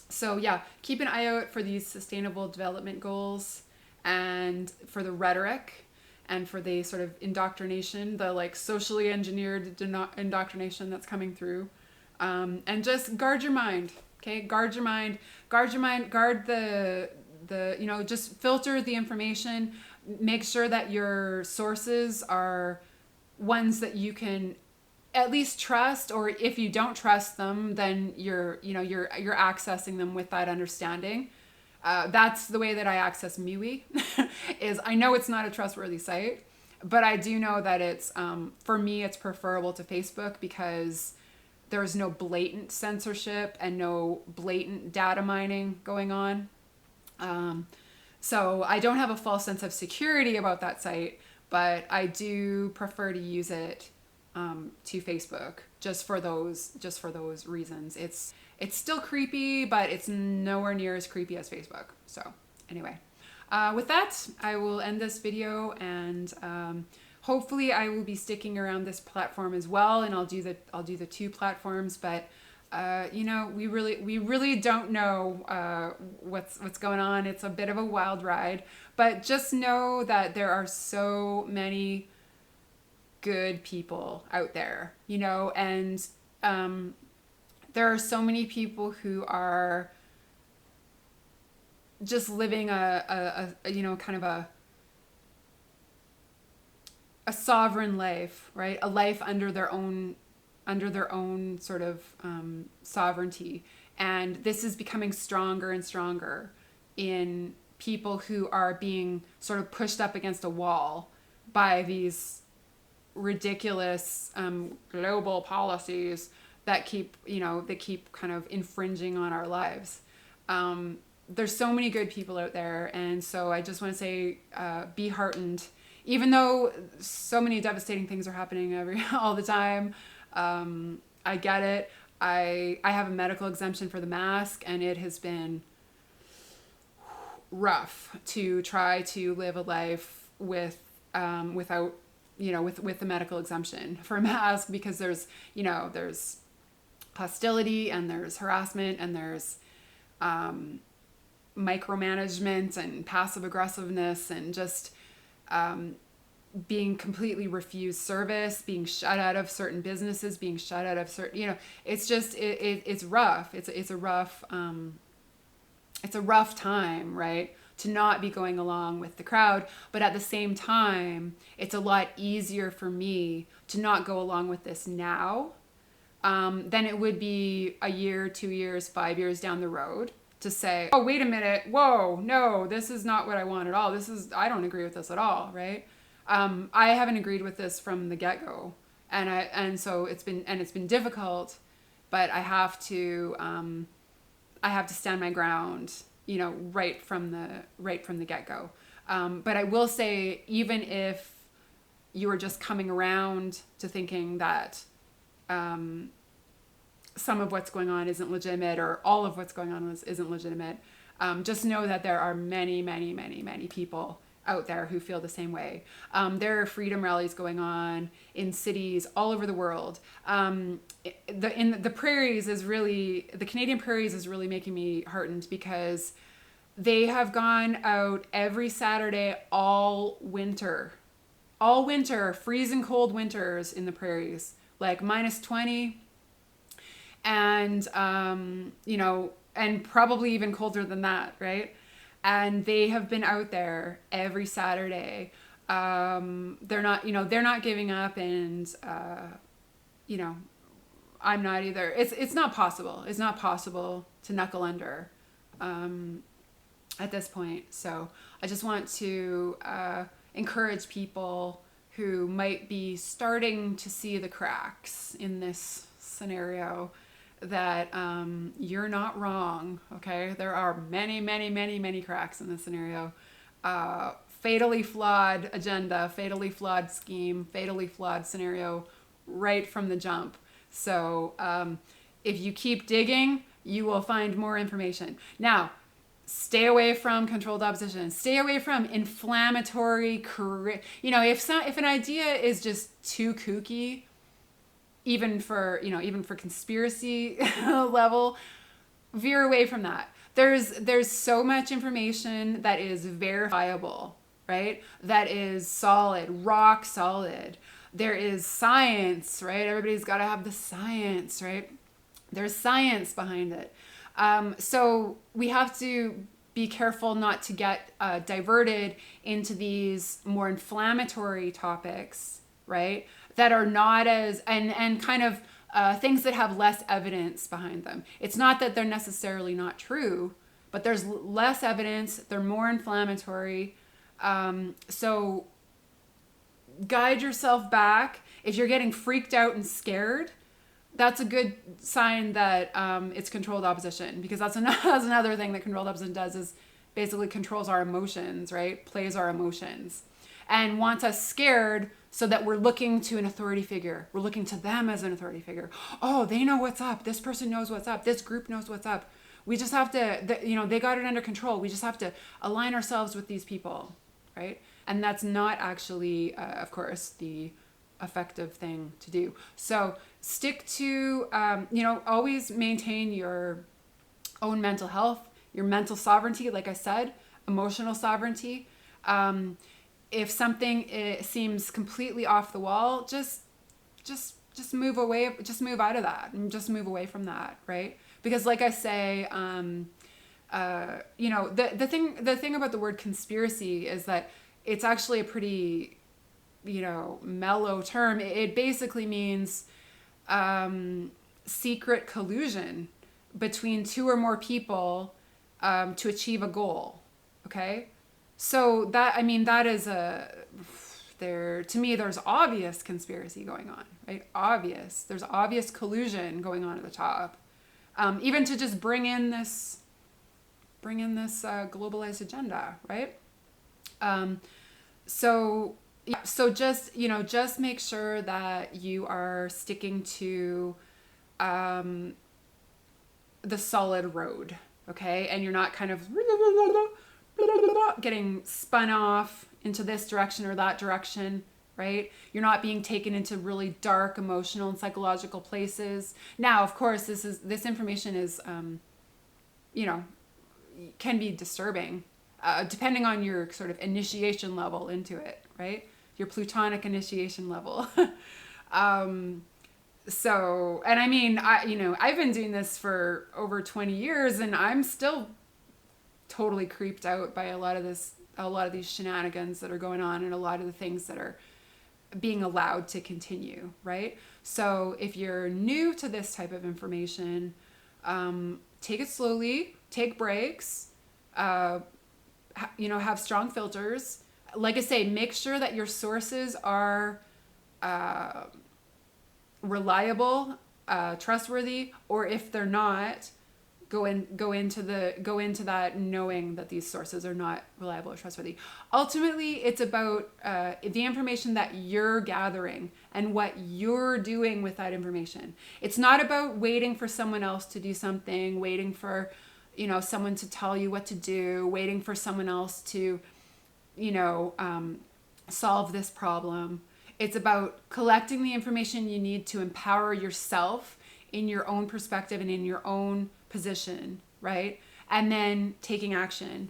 Speaker 1: so yeah, keep an eye out for these sustainable development goals, and for the rhetoric, and for the sort of indoctrination, the like socially engineered indoctrination that's coming through. And just guard your mind, okay? Guard your mind, guard the just filter the information. Make sure that your sources are ones that you can at least trust, or if you don't trust them, then you're accessing them with that understanding. That's the way that I access MeWe. Is I know it's not a trustworthy site, but I do know that it's for me it's preferable to Facebook, because there's no blatant censorship and no blatant data mining going on. So I don't have a false sense of security about that site, but I do prefer to use it to Facebook just for those reasons. It's still creepy, but it's nowhere near as creepy as Facebook. So anyway, with that, I will end this video, and hopefully I will be sticking around this platform as well, and I'll do the two platforms. But we really don't know what's going on. It's a bit of a wild ride, but just know that there are so many good people out there, and there are so many people who are just living a kind of a sovereign life, right? A life under their own sort of sovereignty. And this is becoming stronger and stronger in people who are being sort of pushed up against a wall by these ridiculous global policies that keep kind of infringing on our lives. There's so many good people out there, and so I just want to say be heartened, even though so many devastating things are happening all the time. I get it. I have a medical exemption for the mask, and it has been rough to try to live a life without with the medical exemption for a mask, because there's hostility, and there's harassment, and there's micromanagement and passive aggressiveness, and just being completely refused service, being shut out of certain businesses, being shut out of certain, it's just, it's rough. It's a rough time, right? To not be going along with the crowd. But at the same time, it's a lot easier for me to not go along with this now than it would be a year, 2 years, 5 years down the road, to say, oh, wait a minute. Whoa, no, this is not what I want at all. I don't agree with this at all. Right. I haven't agreed with this from the get-go. And so it's been difficult, but I have to stand my ground, right from the get-go. But I will say, even if you are just coming around to thinking that some of what's going on isn't legitimate, or all of what's going on isn't legitimate, just know that there are many, many, many, many people out there who feel the same way. There are freedom rallies going on in cities all over the world. The prairies is really, the Canadian prairies is really making me heartened, because they have gone out every Saturday all winter, freezing cold winters in the prairies, like -20, and and probably even colder than that, right? And they have been out there every Saturday. They're not giving up, and you know, I'm not either. It's not possible. It's not possible to knuckle under at this point. So I just want to encourage people who might be starting to see the cracks in this scenario that you're not wrong, okay? There are many, many, many, many cracks in this scenario. Fatally flawed agenda, fatally flawed scheme, fatally flawed scenario right from the jump. So if you keep digging, you will find more information. Now, stay away from controlled opposition. Stay away from inflammatory, if an idea is just too kooky, even for conspiracy level, veer away from that. There's so much information that is verifiable, right? That is solid, rock solid. There is science, right? Everybody's got to have the science, right? There's science behind it. So we have to be careful not to get diverted into these more inflammatory topics, right? That are not as, and kind of things that have less evidence behind them. It's not that they're necessarily not true, but there's less evidence, they're more inflammatory. So guide yourself back. If you're getting freaked out and scared, that's a good sign that it's controlled opposition, because that's another thing that controlled opposition does, is basically controls our emotions, right? Plays our emotions and wants us scared so that we're looking to an authority figure. We're looking to them as an authority figure. Oh, they know what's up. This person knows what's up. This group knows what's up. We just have to, they got it under control. We just have to align ourselves with these people, right? And that's not actually, of course, the effective thing to do. So stick to, always maintain your own mental health, your mental sovereignty, like I said, emotional sovereignty. If something seems completely off the wall, just move away, just move out of that, and just move away from that, right? Because like I say, the thing about the word conspiracy is that it's actually a pretty, mellow term. It basically means secret collusion between two or more people to achieve a goal. Okay, so that is to me there's obvious conspiracy going on, right? There's obvious collusion going on at the top, even to just bring in this globalized agenda, right? So just make sure that you are sticking to the solid road, okay? And you're not kind of getting spun off into this direction or that direction, right? You're not being taken into really dark emotional and psychological places. Now, of course, this information is, can be disturbing, depending on your sort of initiation level into it, right? Your plutonic initiation level. So, and I mean, I've been doing this for over 20 years, and I'm still totally creeped out by a lot of these shenanigans that are going on, and a lot of the things that are being allowed to continue, right? So if you're new to this type of information, take it slowly, take breaks, have strong filters. Like I say, make sure that your sources are reliable, trustworthy, or if they're not, go into that knowing that these sources are not reliable or trustworthy. Ultimately, it's about the information that you're gathering and what you're doing with that information. It's not about waiting for someone else to do something, waiting for someone to tell you what to do, waiting for someone else to solve this problem. It's about collecting the information you need to empower yourself in your own perspective and in your own position, right? And then taking action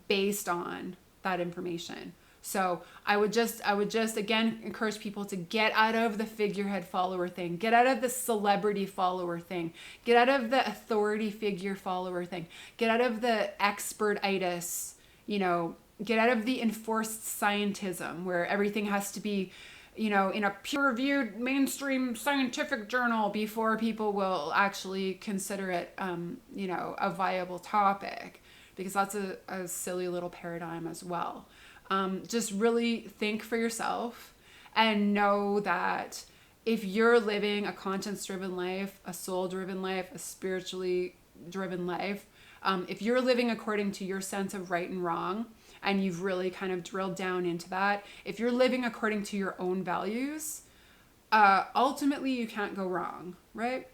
Speaker 1: based on that information. So I would just again encourage people to get out of the figurehead follower thing, get out of the celebrity follower thing, get out of the authority figure follower thing, get out of the expertitis, get out of the enforced scientism where everything has to be, in a peer-reviewed mainstream scientific journal before people will actually consider it, a viable topic, because that's a silly little paradigm as well. Just really think for yourself and know that if you're living a conscience-driven life, a soul-driven life, a spiritually driven life, if you're living according to your sense of right and wrong, and you've really kind of drilled down into that, if you're living according to your own values, ultimately you can't go wrong, right?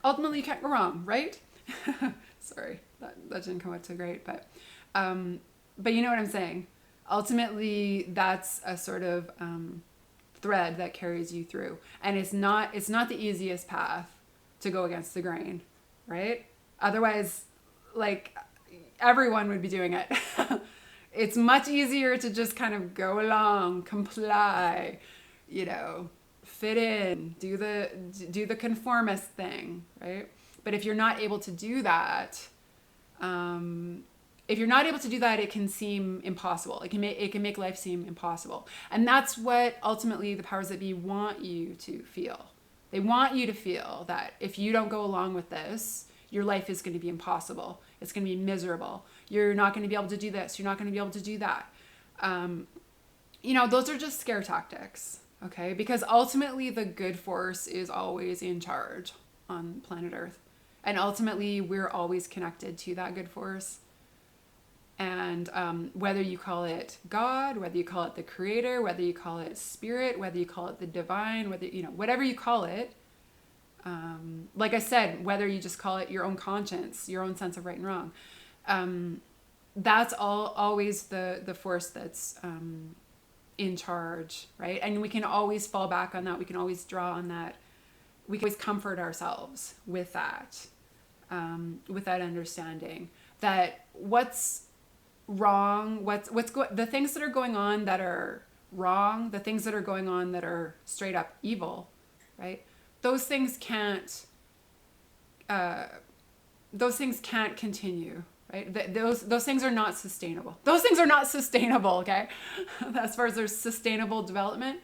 Speaker 1: Ultimately you can't go wrong, right? Sorry, that didn't come out so great, but you know what I'm saying. Ultimately, that's a sort of thread that carries you through, and it's not the easiest path to go against the grain, right? Otherwise, like, everyone would be doing it. It's much easier to just kind of go along, comply, fit in, do the conformist thing, right? But if you're not able to do that, it can seem impossible. It can make life seem impossible. And that's what ultimately the powers that be want you to feel. They want you to feel that if you don't go along with this, your life is going to be impossible. It's going to be miserable. You're not going to be able to do this. You're not going to be able to do that. Those are just scare tactics, okay? Because ultimately the good force is always in charge on planet Earth. And ultimately we're always connected to that good force. And whether you call it God, whether you call it the creator, whether you call it spirit, whether you call it the divine, whatever you call it, like I said, whether you just call it your own conscience, your own sense of right and wrong, that's always the force that's in charge, right? And we can always fall back on that. We can always draw on that. We can always comfort ourselves with that understanding that what's wrong, the things that are going on that are wrong, the things that are going on that are straight up evil, right? Those things can't continue, right? Those things are not sustainable. Those things are not sustainable, okay? As far as their sustainable development,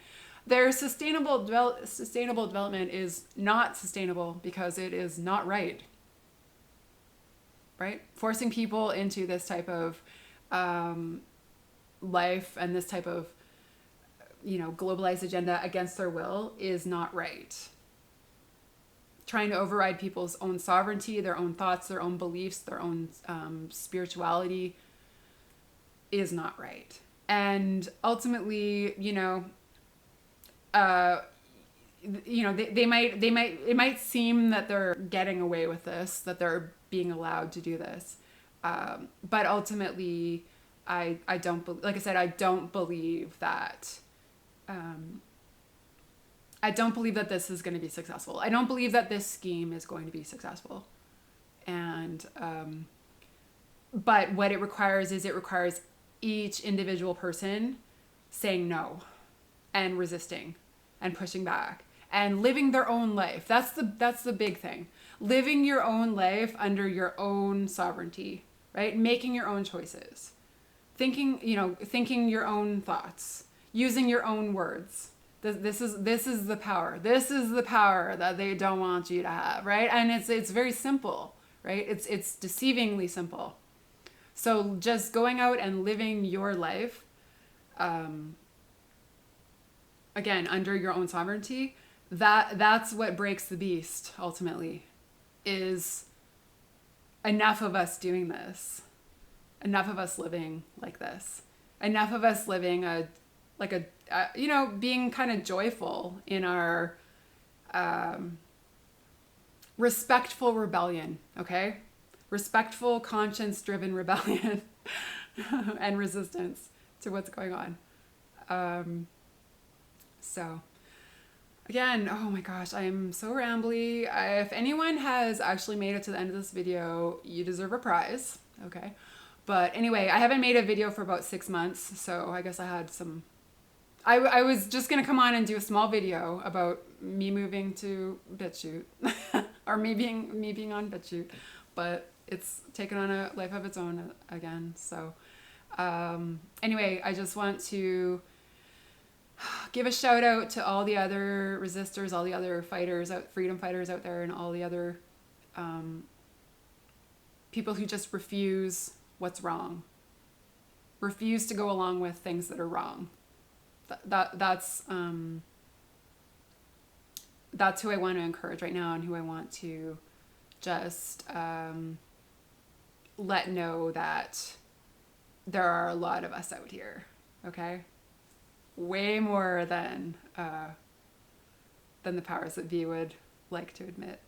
Speaker 1: their sustainable development is not sustainable because it is not right. Right? Forcing people into this type of life and this type of, globalized agenda against their will is not right. Trying to override people's own sovereignty, their own thoughts, their own beliefs, their own spirituality is not right. And ultimately, it might seem that they're getting away with this, that they're being allowed to do this. But ultimately, I don't believe that, I don't believe that this is going to be successful. I don't believe that this scheme is going to be successful. And, but what it requires is each individual person saying no and resisting and pushing back and living their own life. That's the big thing. Living your own life under your own sovereignty, right? Making your own choices, thinking your own thoughts, using your own words. This is the power. This is the power that they don't want you to have, right? And it's very simple, right? It's deceivingly simple. So just going out and living your life, again, under your own sovereignty, that's what breaks the beast ultimately. Is enough of us doing this, enough of us living like this, enough of us living being kind of joyful in our respectful rebellion, okay? Respectful, conscience-driven rebellion. and resistance to what's going on. So again, oh my gosh, I'm so rambly. If anyone has actually made it to the end of this video, you deserve a prize. Okay. But anyway, I haven't made a video for about 6 months, so I guess I had some... I was just going to come on and do a small video about me moving to Bitchute, or me being on Bitchute, but it's taken on a life of its own again. So anyway, I just want to give a shout out to all the other resistors, all the other fighters, freedom fighters out there, and all the other people who just refuse what's wrong, refuse to go along with things that are wrong. That's who I want to encourage right now, and who I want to just let know that there are a lot of us out here. Okay, way more than the powers that be would like to admit.